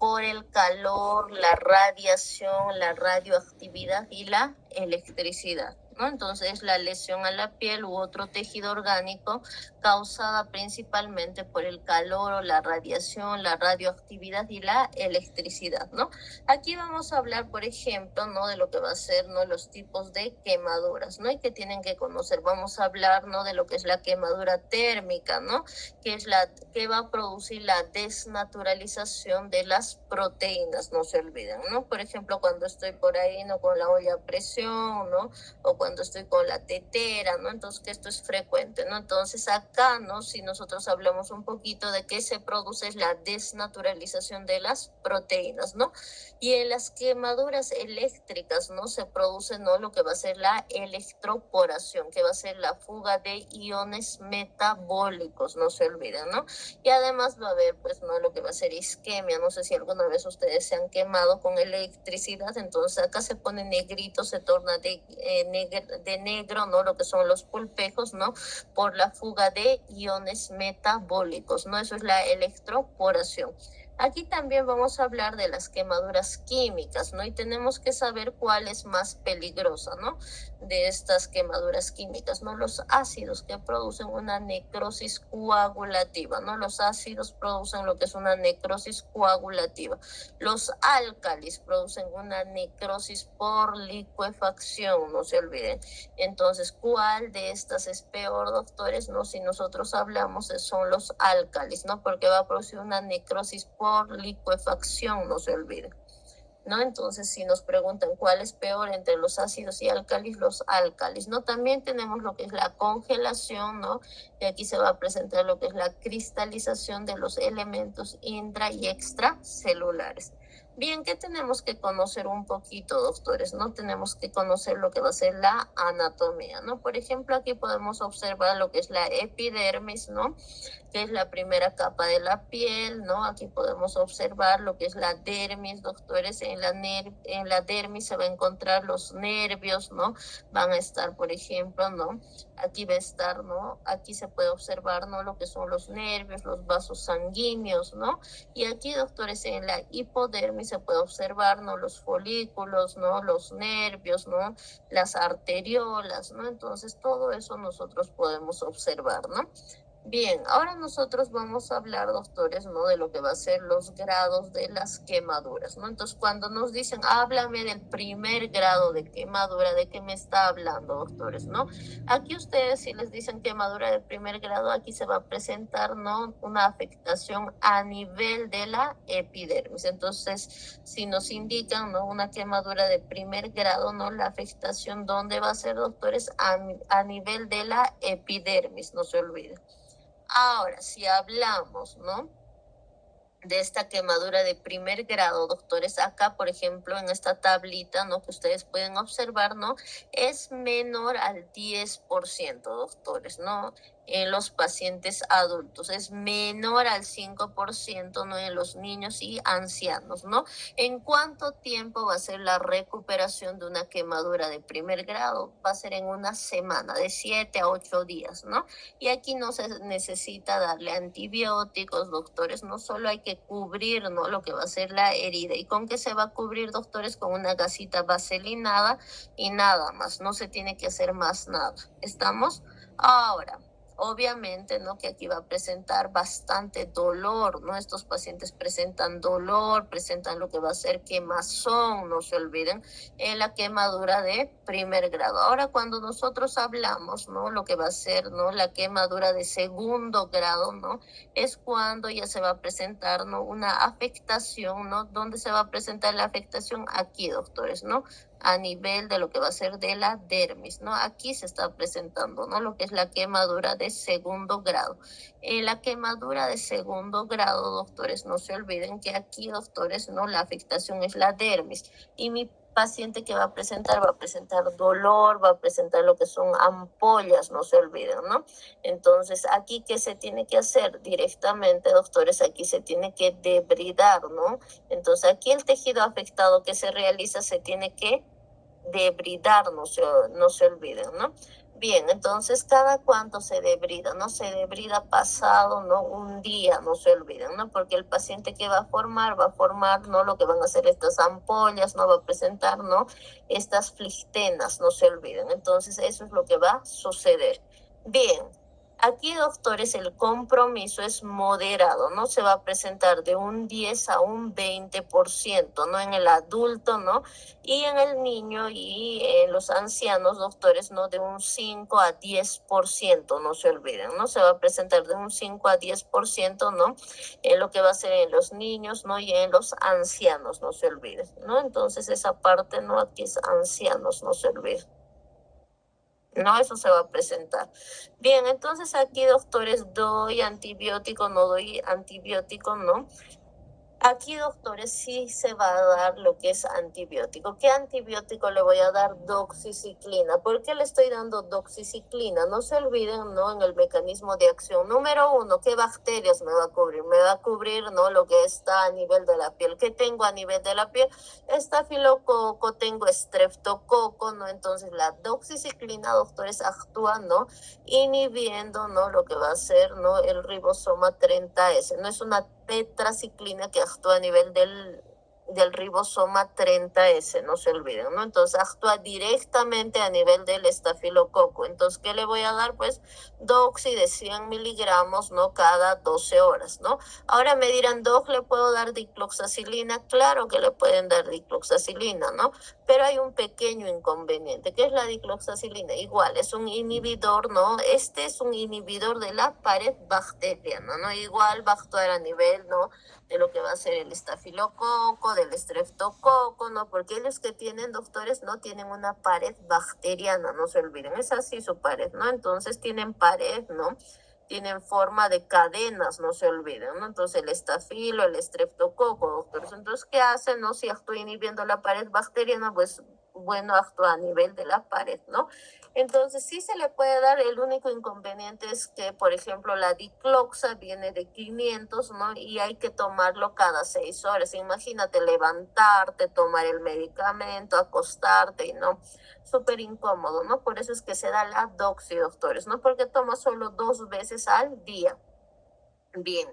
por el calor, la radiación, la radioactividad y la electricidad, ¿no? Entonces, la lesión a la piel u otro tejido orgánico causada principalmente por el calor o la radiación, la radioactividad y la electricidad, ¿no? Aquí vamos a hablar, por ejemplo, ¿no? De lo que va a ser, ¿no? Los tipos de quemaduras, ¿no? Y que tienen que conocer. Vamos a hablar, ¿no? De lo que es la quemadura térmica, ¿no? Que va a producir la desnaturalización de las proteínas, no se olviden, ¿no? Por ejemplo, cuando estoy por ahí, ¿no? Con la olla a presión, ¿no? O cuando estoy con la tetera, ¿no? Entonces, que esto es frecuente, ¿no? Entonces, acá, ¿no? Si nosotros hablamos un poquito de qué se produce es la desnaturalización de las proteínas, ¿no? Y en las quemaduras eléctricas, ¿no? Se produce, ¿no? Lo que va a ser la electroporación, que va a ser la fuga de iones metabólicos, no se olviden, ¿no? Y además va a haber, pues, ¿no? Lo que va a ser isquemia. No sé si alguna vez ustedes se han quemado con electricidad, entonces acá se pone negrito, se torna de negro, ¿no? Lo que son los pulpejos, ¿no? Por la fuga de iones metabólicos, ¿no? Eso es la electroporación. Aquí también vamos a hablar de las quemaduras químicas, ¿no? Y tenemos que saber cuál es más peligrosa, ¿no? De estas quemaduras químicas, ¿no? Los ácidos que producen una necrosis coagulativa, ¿no? Los ácidos producen lo que es una necrosis coagulativa. Los álcalis producen una necrosis por licuefacción, no se olviden. Entonces, ¿cuál de estas es peor, doctores? No, si nosotros hablamos son los álcalis, ¿no? Porque va a producir una necrosis por licuefacción, no se olviden, ¿no? Entonces, si nos preguntan cuál es peor entre los ácidos y álcalis, los álcalis, ¿no? También tenemos lo que es la congelación, ¿no? Y aquí se va a presentar lo que es la cristalización de los elementos intra y extracelulares. Bien, ¿qué tenemos que conocer un poquito, doctores? No tenemos que conocer lo que va a ser la anatomía, ¿no? Por ejemplo, aquí podemos observar lo que es la epidermis, ¿no? Que es la primera capa de la piel, ¿no? Aquí podemos observar lo que es la dermis, doctores. En la dermis se va a encontrar los nervios, ¿no? Van a estar, por ejemplo, ¿no? Aquí va a estar, ¿no? Aquí se puede observar, ¿no? Lo que son los nervios, los vasos sanguíneos, ¿no? Y aquí, doctores, en la hipodermis se puede observar, ¿no? Los folículos, ¿no? Los nervios, ¿no? Las arteriolas, ¿no? Entonces, todo eso nosotros podemos observar, ¿no? Bien, ahora nosotros vamos a hablar, doctores, ¿no? De lo que va a ser los grados de las quemaduras, ¿no? Entonces, cuando nos dicen, háblame del primer grado de quemadura, ¿de qué me está hablando, doctores, no? Aquí ustedes, si les dicen quemadura de primer grado, aquí se va a presentar, ¿no? Una afectación a nivel de la epidermis. Entonces, si nos indican, ¿no? Una quemadura de primer grado, ¿no? La afectación, ¿dónde va a ser, doctores? A nivel de la epidermis, no se olviden. Ahora, si hablamos, ¿no? De esta quemadura de primer grado, doctores, acá, por ejemplo, en esta tablita, ¿no? Que ustedes pueden observar, ¿no? Es menor al 10%, doctores, ¿no? En los pacientes adultos, es menor al 5%, ¿no? En los niños y ancianos, ¿no? ¿En cuánto tiempo va a ser la recuperación de una quemadura de primer grado? Va a ser en una semana, de 7 a 8 días, ¿no? Y aquí no se necesita darle antibióticos, doctores, no solo hay que cubrir, ¿no? Lo que va a ser la herida. ¿Y con qué se va a cubrir, doctores? Con una gasita vaselinada y nada más, no se tiene que hacer más nada. ¿Estamos? Ahora, obviamente, ¿no? Que aquí va a presentar bastante dolor, ¿no? Estos pacientes presentan dolor, presentan lo que va a ser quemazón, no se olviden, en la quemadura de primer grado. Ahora, cuando nosotros hablamos, ¿no? Lo que va a ser, ¿no? La quemadura de segundo grado, ¿no? Es cuando ya se va a presentar, ¿no? Una afectación, ¿no? ¿Dónde se va a presentar la afectación? Aquí, doctores, ¿no? A nivel de lo que va a ser de la dermis, ¿no? Aquí se está presentando, ¿no? Lo que es la quemadura de segundo grado. La quemadura de segundo grado, doctores, no se olviden que aquí, doctores, ¿no? La afectación es la dermis. Y mi paciente que va a presentar dolor, va a presentar lo que son ampollas, no se olviden, ¿no? Entonces, aquí, ¿qué se tiene que hacer? Directamente, doctores, aquí se tiene que debridar, ¿no? Entonces, aquí el tejido afectado que se realiza se tiene que debridar, no se olviden, ¿no? Bien, entonces, ¿cada cuánto se debrida? No se debrida pasado, ¿no? Un día, no se olviden, ¿no? Porque el paciente que va a formar, ¿no? Lo que van a hacer estas ampollas, ¿no? Va a presentar, ¿no? Estas flictenas, no se olviden. Entonces, eso es lo que va a suceder. Bien. Aquí, doctores, el compromiso es moderado, ¿no? Se va a presentar de un 10 a un 20%, ¿no? En el adulto, ¿no? Y en el niño y en los ancianos, doctores, ¿no? De un 5 a 10%, no se olviden, ¿no? Se va a presentar de un 5 a 10%, ¿no? En lo que va a ser en los niños, ¿no? Y en los ancianos, no se olviden, ¿no? Entonces esa parte, ¿no? Aquí es ancianos, no se olviden. No, eso se va a presentar. Bien, entonces aquí, doctores, doy antibiótico, no doy antibiótico, ¿no? Aquí, doctores, sí se va a dar lo que es antibiótico. ¿Qué antibiótico le voy a dar? Doxiciclina. ¿Por qué le estoy dando doxiciclina? No se olviden, ¿no? En el mecanismo de acción. Número 1, ¿qué bacterias me va a cubrir? Me va a cubrir, ¿no? Lo que está a nivel de la piel. ¿Qué tengo a nivel de la piel? Estafilococo, tengo estreptococo, ¿no? Entonces, la doxiciclina, doctores, actúa, ¿no? Inhibiendo, ¿no? Lo que va a ser, ¿no? El ribosoma 30S. No es una tetraciclina que actúa a nivel del ribosoma 30S, no se olviden, ¿no? Entonces actúa directamente a nivel del estafilococo. Entonces, ¿qué le voy a dar? Pues doxi de 100 miligramos, ¿no? Cada 12 horas, ¿no? Ahora me dirán, Doc, ¿le puedo dar dicloxacilina? Claro que le pueden dar dicloxacilina, ¿no? Pero hay un pequeño inconveniente. ¿Qué es la dicloxacilina? Igual, es un inhibidor, ¿no? Este es un inhibidor de la pared bacteriana, ¿no? Igual va a actuar a nivel, ¿no? De lo que va a ser el estafilococo, del estreptococo, ¿no? Porque ellos que tienen, doctores, ¿no? Tienen una pared bacteriana, no se olviden. Es así su pared, ¿no? Entonces tienen pared, ¿no? tienen forma de cadenas, no se olviden, ¿no? Entonces el estafilo, el estreptococo, doctores. Entonces, ¿qué hacen, no? Si actúa inhibiendo la pared bacteriana, pues bueno, actúa a nivel de la pared, ¿no? Entonces sí se le puede dar, el único inconveniente es que, por ejemplo, la dicloxa viene de 500, ¿no? Y hay que tomarlo cada 6 horas. Imagínate levantarte, tomar el medicamento, acostarte y no, súper incómodo, ¿no? Por eso es que se da la doxi, doctores, ¿no? Porque toma solo 2 veces al día. Bien.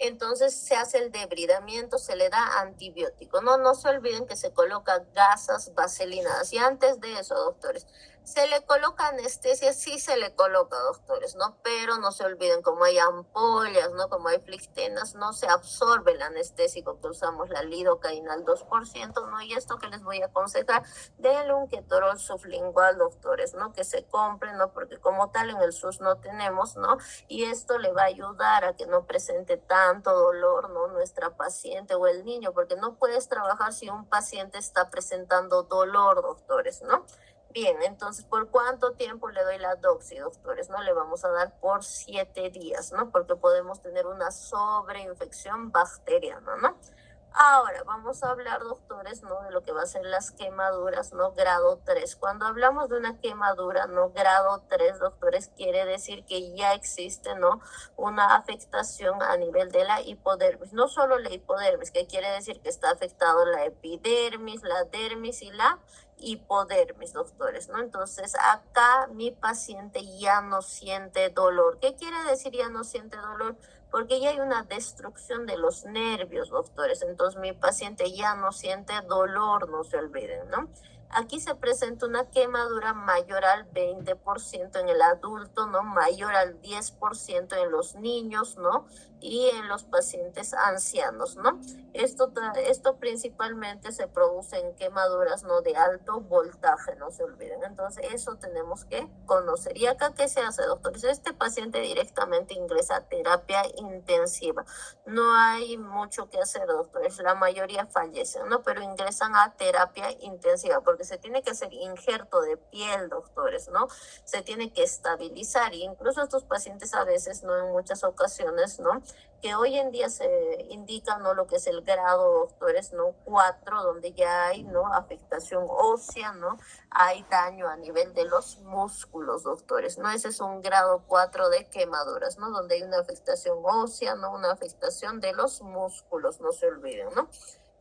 Entonces se hace el debridamiento, se le da antibiótico. No se olviden que se coloca gasas vaselinadas. Y antes de eso, doctores, se le coloca anestesia, sí se le coloca, doctores, ¿no? Pero no se olviden, como hay ampollas, ¿no? Como hay flictenas, no se absorbe el anestésico que usamos, la lidocaína al 2%, ¿no? Y esto que les voy a aconsejar, denle un ketorol sublingual, doctores, ¿no? Que se compren, ¿no? Porque como tal en el SUS no tenemos, ¿no? Y esto le va a ayudar a que no presente tanto dolor, ¿no? Nuestra paciente o el niño, porque no puedes trabajar si un paciente está presentando dolor, doctores, ¿no? Bien, entonces, ¿por cuánto tiempo le doy la doxi, doctores? No le vamos a dar por 7 días, ¿no? Porque podemos tener una sobreinfección bacteriana, ¿no? Ahora, vamos a hablar, doctores, ¿no? De lo que va a ser las quemaduras, ¿no? Grado 3. Cuando hablamos de una quemadura, ¿no? Grado 3, doctores, quiere decir que ya existe, ¿no? Una afectación a nivel de la hipodermis. No solo la hipodermis, que quiere decir que está afectado la epidermis, la dermis y la hipodermis, doctores, ¿no? Entonces, acá mi paciente ya no siente dolor. ¿Qué quiere decir ya no siente dolor? Porque ya hay una destrucción de los nervios, doctores. Entonces mi paciente ya no siente dolor, no se olviden, ¿no? Aquí se presenta una quemadura mayor al 20% en el adulto, ¿no? Mayor al 10% en los niños, ¿no? Y en los pacientes ancianos, ¿no? Esto principalmente se produce en quemaduras, ¿no? De alto voltaje, no se olviden. Entonces eso tenemos que conocer. ¿Y acá qué se hace, doctores? Este paciente directamente ingresa a terapia intensiva. No hay mucho que hacer, doctores. La mayoría fallecen, ¿no? Pero ingresan a terapia intensiva porque se tiene que hacer injerto de piel, doctores, ¿no? Se tiene que estabilizar. Y incluso estos pacientes a veces, ¿no? En muchas ocasiones, ¿no? Que hoy en día se indica, ¿no? Lo que es el grado, doctores, ¿no? 4, donde ya hay, ¿no? Afectación ósea, ¿no? Hay daño a nivel de los músculos, doctores, ¿no? Ese es un grado 4 de quemaduras, ¿no? Donde hay una afectación ósea, ¿no? Una afectación de los músculos, no se olviden, ¿no?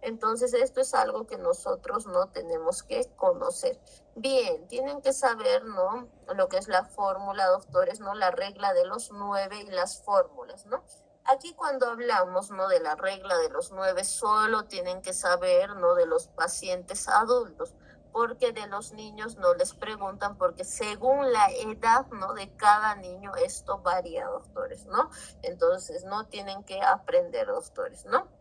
Entonces, esto es algo que nosotros no tenemos que conocer. Bien, tienen que saber, ¿no? Lo que es la fórmula, doctores, ¿no? La regla de los 9 y las fórmulas, ¿no? Aquí cuando hablamos, ¿no? De la regla de los 9, solo tienen que saber, ¿no? De los pacientes adultos, porque de los niños no les preguntan, porque según la edad, ¿no? De cada niño esto varía, doctores, ¿no? Entonces no tienen que aprender, doctores, ¿no?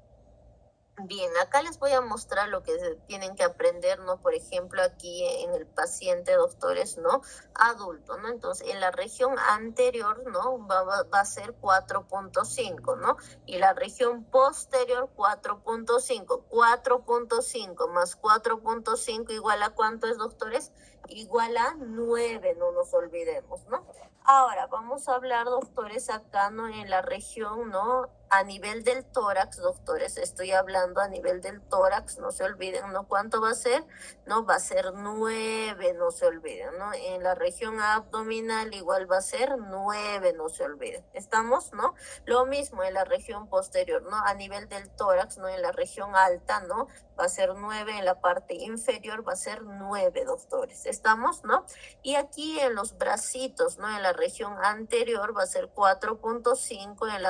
Bien, acá les voy a mostrar lo que tienen que aprender, ¿no? Por ejemplo, aquí en el paciente, doctores, ¿no? Adulto, ¿no? Entonces, en la región anterior, ¿no? Va a ser 4.5, ¿no? Y la región posterior, 4.5. 4.5 más 4.5 igual a ¿cuánto es, doctores? Igual a 9, no nos olvidemos, ¿no? Ahora, vamos a hablar, doctores, acá, ¿no? En la región, ¿no? A nivel del tórax, doctores, estoy hablando a nivel del tórax, no se olviden, ¿no? ¿Cuánto va a ser? No, va a ser 9, no se olviden, ¿no? En la región abdominal igual va a ser 9, no se olviden. ¿Estamos, no? Lo mismo en la región posterior, ¿no? A nivel del tórax, ¿no? En la región alta, ¿no? Va a ser 9, en la parte inferior va a ser 9, doctores. ¿Estamos, no? Y aquí en los bracitos, ¿no? En la región anterior va a ser 4.5, en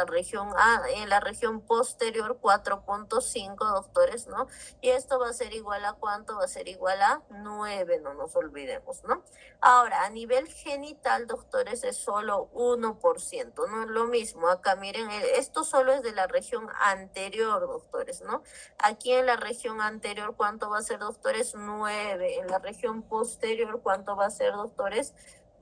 la región posterior 4.5, doctores, ¿no? Y esto va a ser igual a ¿cuánto? Va a ser igual a 9, no nos olvidemos, ¿no? Ahora, a nivel genital, doctores, es solo 1%, ¿no? Lo mismo, acá miren, esto solo es de la región anterior, doctores, ¿no? Aquí en la región anterior, ¿cuánto va a ser, doctores? 9. En la región posterior, ¿cuánto va a ser, doctores?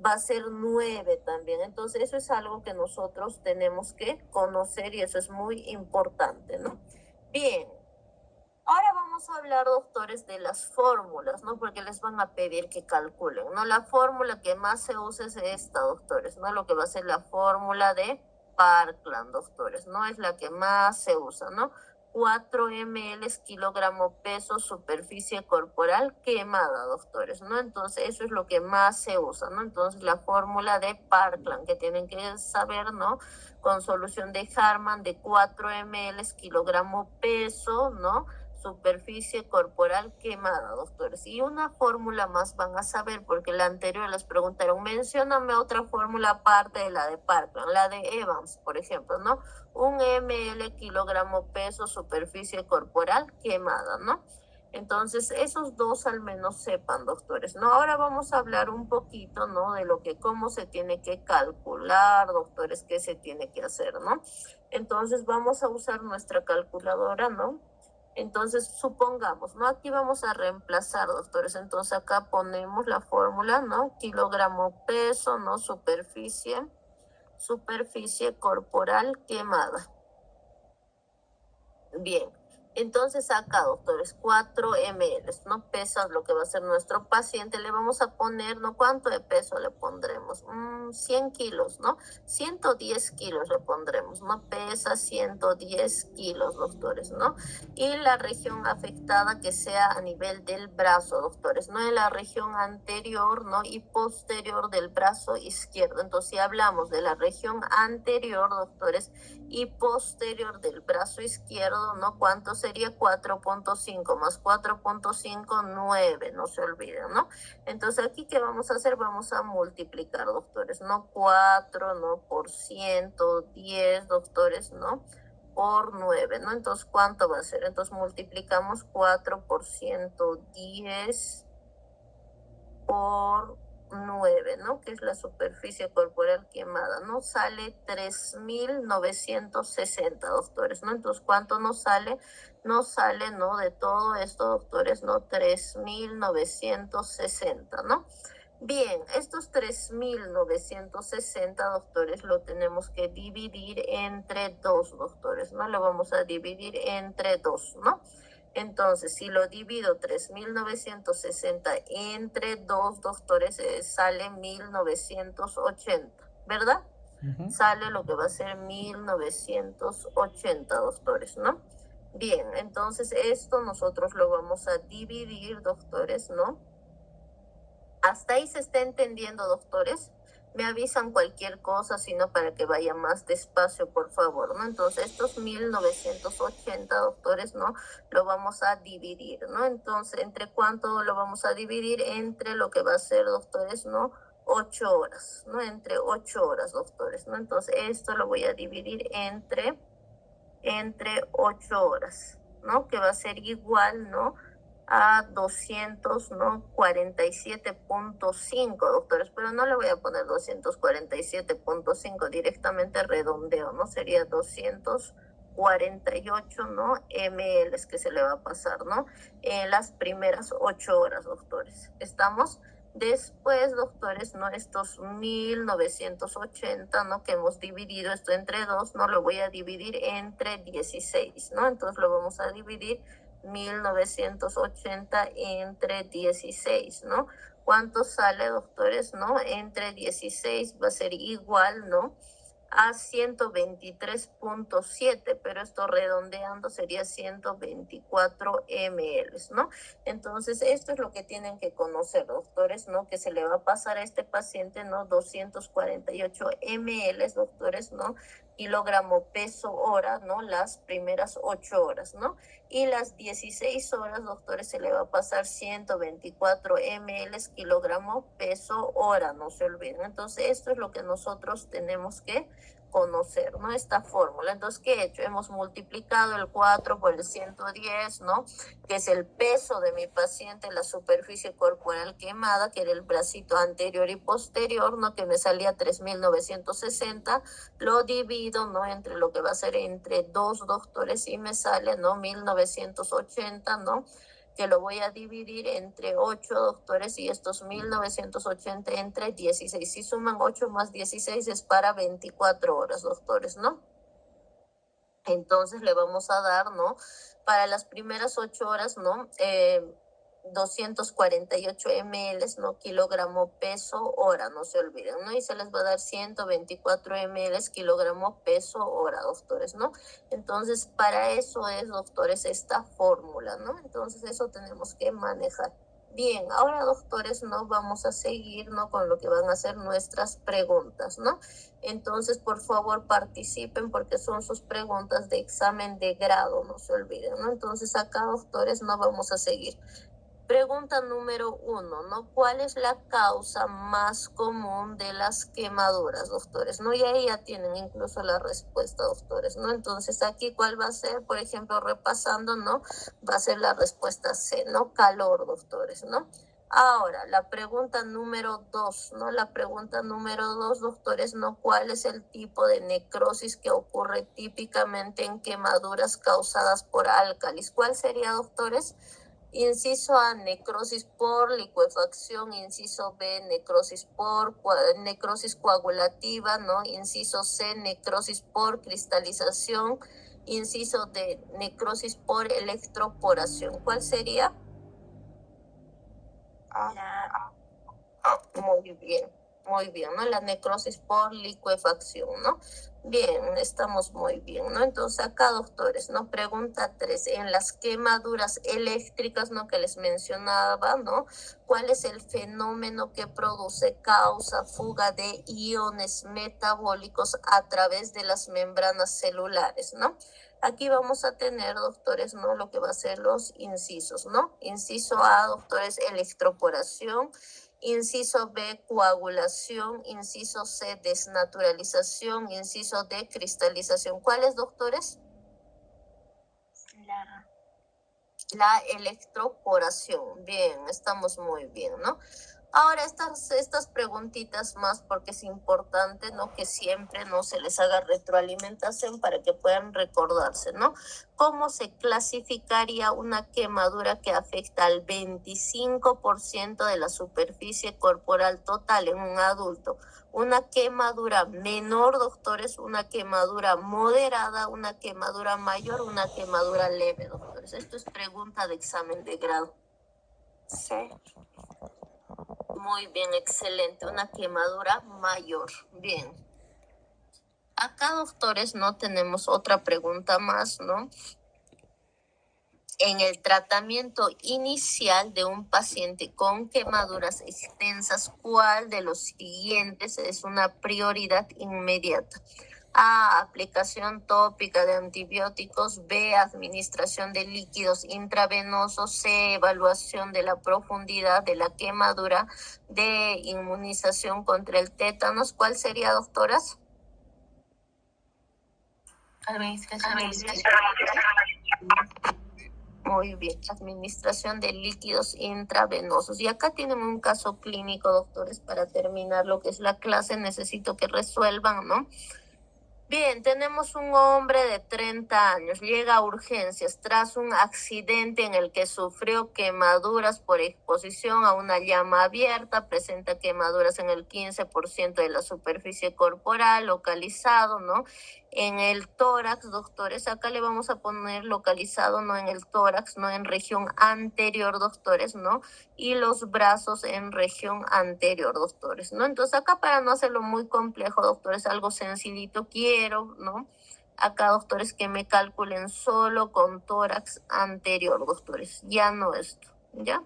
Va a ser 9 también. Entonces, eso es algo que nosotros tenemos que conocer y eso es muy importante, ¿no? Bien. Ahora vamos vamos a hablar, doctores, de las fórmulas, ¿no? Porque les van a pedir que calculen, ¿no? La fórmula que más se usa es esta, doctores, ¿no? Lo que va a ser la fórmula de Parkland, doctores, ¿no? Es la que más se usa, ¿no? 4 ml kilogramo peso superficie corporal quemada, doctores, ¿no? Entonces, eso es lo que más se usa, ¿no? Entonces, la fórmula de Parkland, que tienen que saber, ¿no? Con solución de Harman de 4 ml kilogramo peso, ¿no? Superficie corporal quemada, doctores. Y una fórmula más van a saber, porque la anterior les preguntaron, mencióname otra fórmula aparte de la de Parkland, la de Evans, por ejemplo, ¿no? 1 ml kilogramo peso superficie corporal quemada, ¿no? Entonces, esos dos al menos sepan, doctores, ¿no? Ahora vamos a hablar un poquito, ¿no? De lo que, cómo se tiene que calcular, doctores, qué se tiene que hacer, ¿no? Entonces, vamos a usar nuestra calculadora, ¿no? Entonces, supongamos, ¿no? Aquí vamos a reemplazar, doctores. Entonces, acá ponemos la fórmula, ¿no? Kilogramo peso, ¿no? Superficie corporal quemada. Bien. Entonces, acá, doctores, 4 ml, ¿no? Pesa lo que va a ser nuestro paciente. Le vamos a poner, ¿no? ¿Cuánto de peso le pondremos? 100 kilos, ¿no? 110 kilos le pondremos, ¿no? Pesa 110 kilos, doctores, ¿no? Y la región afectada que sea a nivel del brazo, doctores, ¿no? En la región anterior, ¿no? Y posterior del brazo izquierdo. Entonces, si hablamos de la región anterior, doctores, y posterior del brazo izquierdo, ¿no? ¿Cuánto sería? 4.5 más 4.5, 9, no se olviden, ¿no? Entonces, aquí, ¿qué vamos a hacer? Vamos a multiplicar, doctores, ¿no? 4, ¿no? Por 110, doctores, ¿no? Por 9, ¿no? Entonces, ¿cuánto va a ser? Entonces, multiplicamos 4 por 110 por 9, ¿no? Que es la superficie corporal quemada, ¿no? Sale 3.960, doctores, ¿no? Entonces, ¿cuánto nos sale? Nos sale, ¿no? De todo esto, doctores, ¿no? 3.960, ¿no? Bien, estos 3.960, doctores, lo tenemos que dividir entre 2, doctores, ¿no? Lo vamos a dividir entre 2, ¿no? Entonces, si lo divido 3.960 entre 2, doctores, sale 1.980, ¿verdad? Sale lo que va a ser 1.980, doctores, ¿no? Bien, entonces esto nosotros lo vamos a dividir, doctores, ¿no? ¿Hasta ahí se está entendiendo, doctores? Me avisan cualquier cosa, sino para que vaya más despacio, por favor, ¿no? Entonces, estos 1.980, doctores, ¿no? Lo vamos a dividir, ¿no? Entonces, ¿entre cuánto lo vamos a dividir? Entre lo que va a ser, doctores, ¿no? 8 horas, ¿no? Entre 8 horas, doctores, ¿no? Entonces, esto lo voy a dividir entre 8 horas, ¿no? Que va a ser igual, ¿no? A 200, ¿no? 47.5, doctores, pero no le voy a poner 247.5, directamente redondeo, ¿no? Sería 248, ¿no? ml que se le va a pasar, ¿no? En las primeras 8 horas, doctores. ¿Estamos? Después, doctores, ¿no? Estos 1.980, ¿no? Que hemos dividido esto entre 2, ¿no? Lo voy a dividir entre 16, ¿no? Entonces lo vamos a dividir 1.980 entre 16, ¿no? ¿Cuánto sale, doctores, no? Entre 16 va a ser igual, ¿no? A 123.7, pero esto redondeando sería 124 ml, ¿no? Entonces, esto es lo que tienen que conocer, doctores, ¿no? Que se le va a pasar a este paciente, ¿no? 248 ml, doctores, ¿no? Kilogramo peso hora, ¿no? Las primeras 8 horas, ¿no? Y las 16 horas, doctores, se le va a pasar 124 ml kilogramo peso hora, no se olviden. Entonces, esto es lo que nosotros tenemos que conocer, ¿no? Esta fórmula. Entonces, ¿qué he hecho? Hemos multiplicado el 4 por el 110, ¿no? Que es el peso de mi paciente, la superficie corporal quemada, que era el bracito anterior y posterior, ¿no? Que me salía 3.960. Lo divido, ¿no? Entre lo que va a ser entre 2, doctores, y me sale, ¿no? 1.980, ¿no? Que lo voy a dividir entre 8, doctores, y estos 1.980 entre 16. Si suman 8 más 16 es para 24 horas, doctores, ¿no? Entonces le vamos a dar, ¿no? Para las primeras 8 horas, ¿no? 248 ml, ¿no? Kilogramo peso hora, no se olviden, ¿no? Y se les va a dar 124 ml kilogramo peso hora, doctores, ¿no? Entonces, para eso es, doctores, esta fórmula, ¿no? Entonces, eso tenemos que manejar. Bien, ahora, doctores, ¿no? Vamos a seguir, ¿no? Con lo que van a ser nuestras preguntas, ¿no? Entonces, por favor, participen porque son sus preguntas de examen de grado, no se olviden, ¿no? Entonces, acá, doctores, no vamos a seguir. Pregunta número 1, ¿no? ¿Cuál es la causa más común de las quemaduras, doctores? ¿No? Y ahí ya tienen incluso la respuesta, doctores, ¿no? Entonces, aquí, ¿cuál va a ser? Por ejemplo, repasando, ¿no? Va a ser la respuesta C, ¿no? Calor, doctores, ¿no? Ahora, la pregunta número 2, ¿no? La pregunta número 2, doctores, ¿no? ¿Cuál es el tipo de necrosis que ocurre típicamente en quemaduras causadas por álcalis? ¿Cuál sería, doctores? Inciso A, necrosis por licuefacción. Inciso B, necrosis coagulativa, ¿no? Inciso C, necrosis por cristalización. Inciso D, necrosis por electroporación. ¿Cuál sería? Muy bien, ¿no? La necrosis por licuefacción, ¿no? Bien, estamos muy bien, ¿no? Entonces acá, doctores, ¿no? Pregunta 3, en las quemaduras eléctricas, ¿no? Que les mencionaba, ¿no? ¿Cuál es el fenómeno que produce causa fuga de iones metabólicos a través de las membranas celulares, ¿no? Aquí vamos a tener, doctores, ¿no? Lo que va a ser los incisos, ¿no? Inciso A, doctores, electroporación. Inciso B, coagulación. Inciso C, desnaturalización. Inciso D, cristalización. ¿Cuáles, doctores? La electroporación. Bien, estamos muy bien, ¿no? Ahora, estas preguntitas más, porque es importante, ¿no? Que siempre no se les haga retroalimentación para que puedan recordarse, ¿no? ¿Cómo se clasificaría una quemadura que afecta al 25% de la superficie corporal total en un adulto? Una quemadura menor, doctores, una quemadura moderada, una quemadura mayor, una quemadura leve, doctores. Esto es pregunta de examen de grado. Sí. Muy bien, excelente. Una quemadura mayor. Bien. Acá, doctores, no tenemos otra pregunta más, ¿no? En el tratamiento inicial de un paciente con quemaduras extensas, ¿cuál de los siguientes es una prioridad inmediata? A, aplicación tópica de antibióticos. B, administración de líquidos intravenosos. C, evaluación de la profundidad de la quemadura. D, inmunización contra el tétanos. ¿Cuál sería, doctoras? Administración de líquidos. Muy bien, administración de líquidos intravenosos. Y acá tienen un caso clínico, doctores, para terminar lo que es la clase. Necesito que resuelvan, ¿no? Bien, tenemos un hombre de 30 años, llega a urgencias tras un accidente en el que sufrió quemaduras por exposición a una llama abierta, presenta quemaduras en el 15% de la superficie corporal, localizado, ¿no? En el tórax, doctores, acá le vamos a poner localizado, no en el tórax, no en región anterior, doctores, ¿no? Y los brazos en región anterior, doctores, ¿no? Entonces acá, para no hacerlo muy complejo, doctores, algo sencillito quiero, ¿no? Acá, doctores, que me calculen solo con tórax anterior, doctores, ya no esto, ¿ya?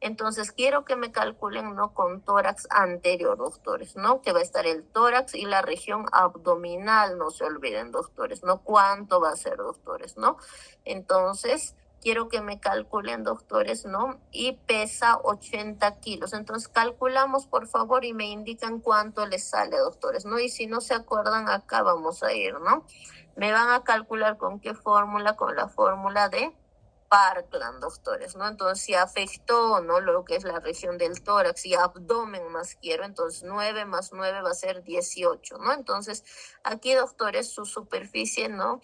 Entonces quiero que me calculen, ¿no? Con tórax anterior, doctores, ¿no? Que va a estar el tórax y la región abdominal, no se olviden, doctores, ¿no? ¿Cuánto va a ser, doctores, no? Entonces quiero que me calculen, doctores, ¿no? Y pesa 80 kilos. Entonces calculamos, por favor, y me indican cuánto les sale, doctores, ¿no? Y si no se acuerdan, acá vamos a ir, ¿no? Me van a calcular con qué fórmula, con la fórmula de Parkland, doctores, ¿no? Entonces, si afectó, ¿no? Lo que es la región del tórax y abdomen más quiero, entonces 9 más 9 va a ser 18, ¿no? Entonces, aquí, doctores, su superficie, ¿no?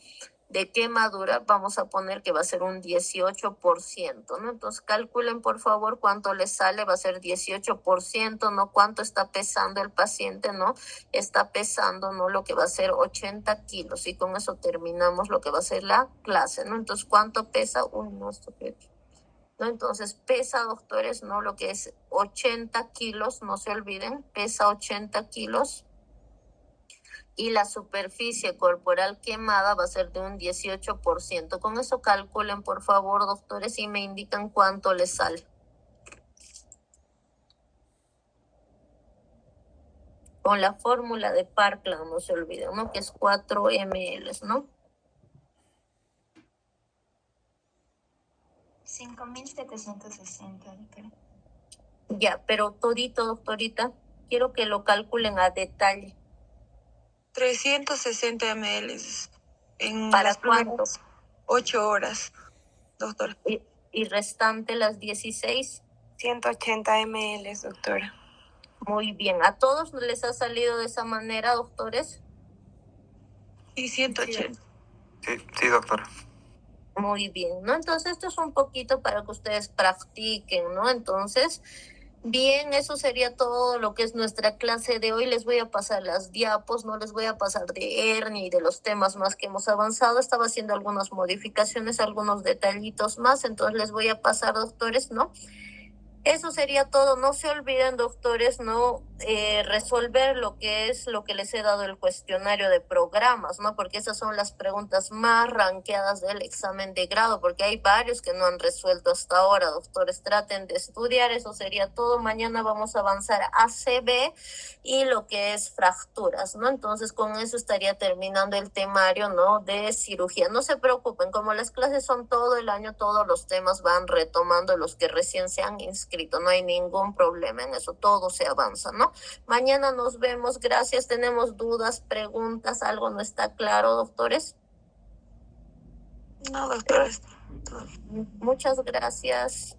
de quemadura, vamos a poner que va a ser un 18%, ¿no? Entonces calculen por favor cuánto les sale, va a ser 18%, ¿no? Cuánto está pesando el paciente, ¿no? Está pesando, ¿no? Lo que va a ser 80 kilos, y con eso terminamos lo que va a ser la clase, ¿no? Entonces, ¿cuánto pesa? Uy, no, esto que... ¿no? Entonces pesa, doctores, ¿no? Lo que es 80 kilos, no se olviden, pesa 80 kilos. Y la superficie corporal quemada va a ser de un 18%. Con eso calculen, por favor, doctores, y me indican cuánto les sale. Con la fórmula de Parkland, no se olviden, ¿no? Que es 4 ml, ¿no? 5.760, doctora. Ya, pero todito, doctorita, quiero que lo calculen a detalle. 360 ml en ¿Para las cuánto? primeras 8 horas, doctora. Y restante las 16. 180 ml, doctora. Muy bien. ¿A todos les ha salido de esa manera, doctores? Y 180. Sí, doctora. Muy bien, ¿no? Entonces esto es un poquito para que ustedes practiquen, ¿no? Entonces, bien, eso sería todo lo que es nuestra clase de hoy. Les voy a pasar las diapos, no les voy a pasar de ni de los temas más que hemos avanzado. Estaba haciendo algunas modificaciones, algunos detallitos más, entonces les voy a pasar, doctores, ¿no? Eso sería todo. No se olviden, doctores, no resolver lo que les he dado el cuestionario de programas, ¿no? Porque esas son las preguntas más ranqueadas del examen de grado, porque hay varios que no han resuelto hasta ahora, doctores. Traten de estudiar, eso sería todo. Mañana vamos a avanzar a ACB y lo que es fracturas, ¿no? Entonces, con eso estaría terminando el temario, ¿no? De cirugía. No se preocupen, como las clases son todo el año, todos los temas van retomando los que recién se han inscrito. No hay ningún problema en eso, todo se avanza, ¿no? Mañana nos vemos, gracias. ¿Tenemos dudas, preguntas, algo no está claro, doctores? No, doctora. Muchas gracias.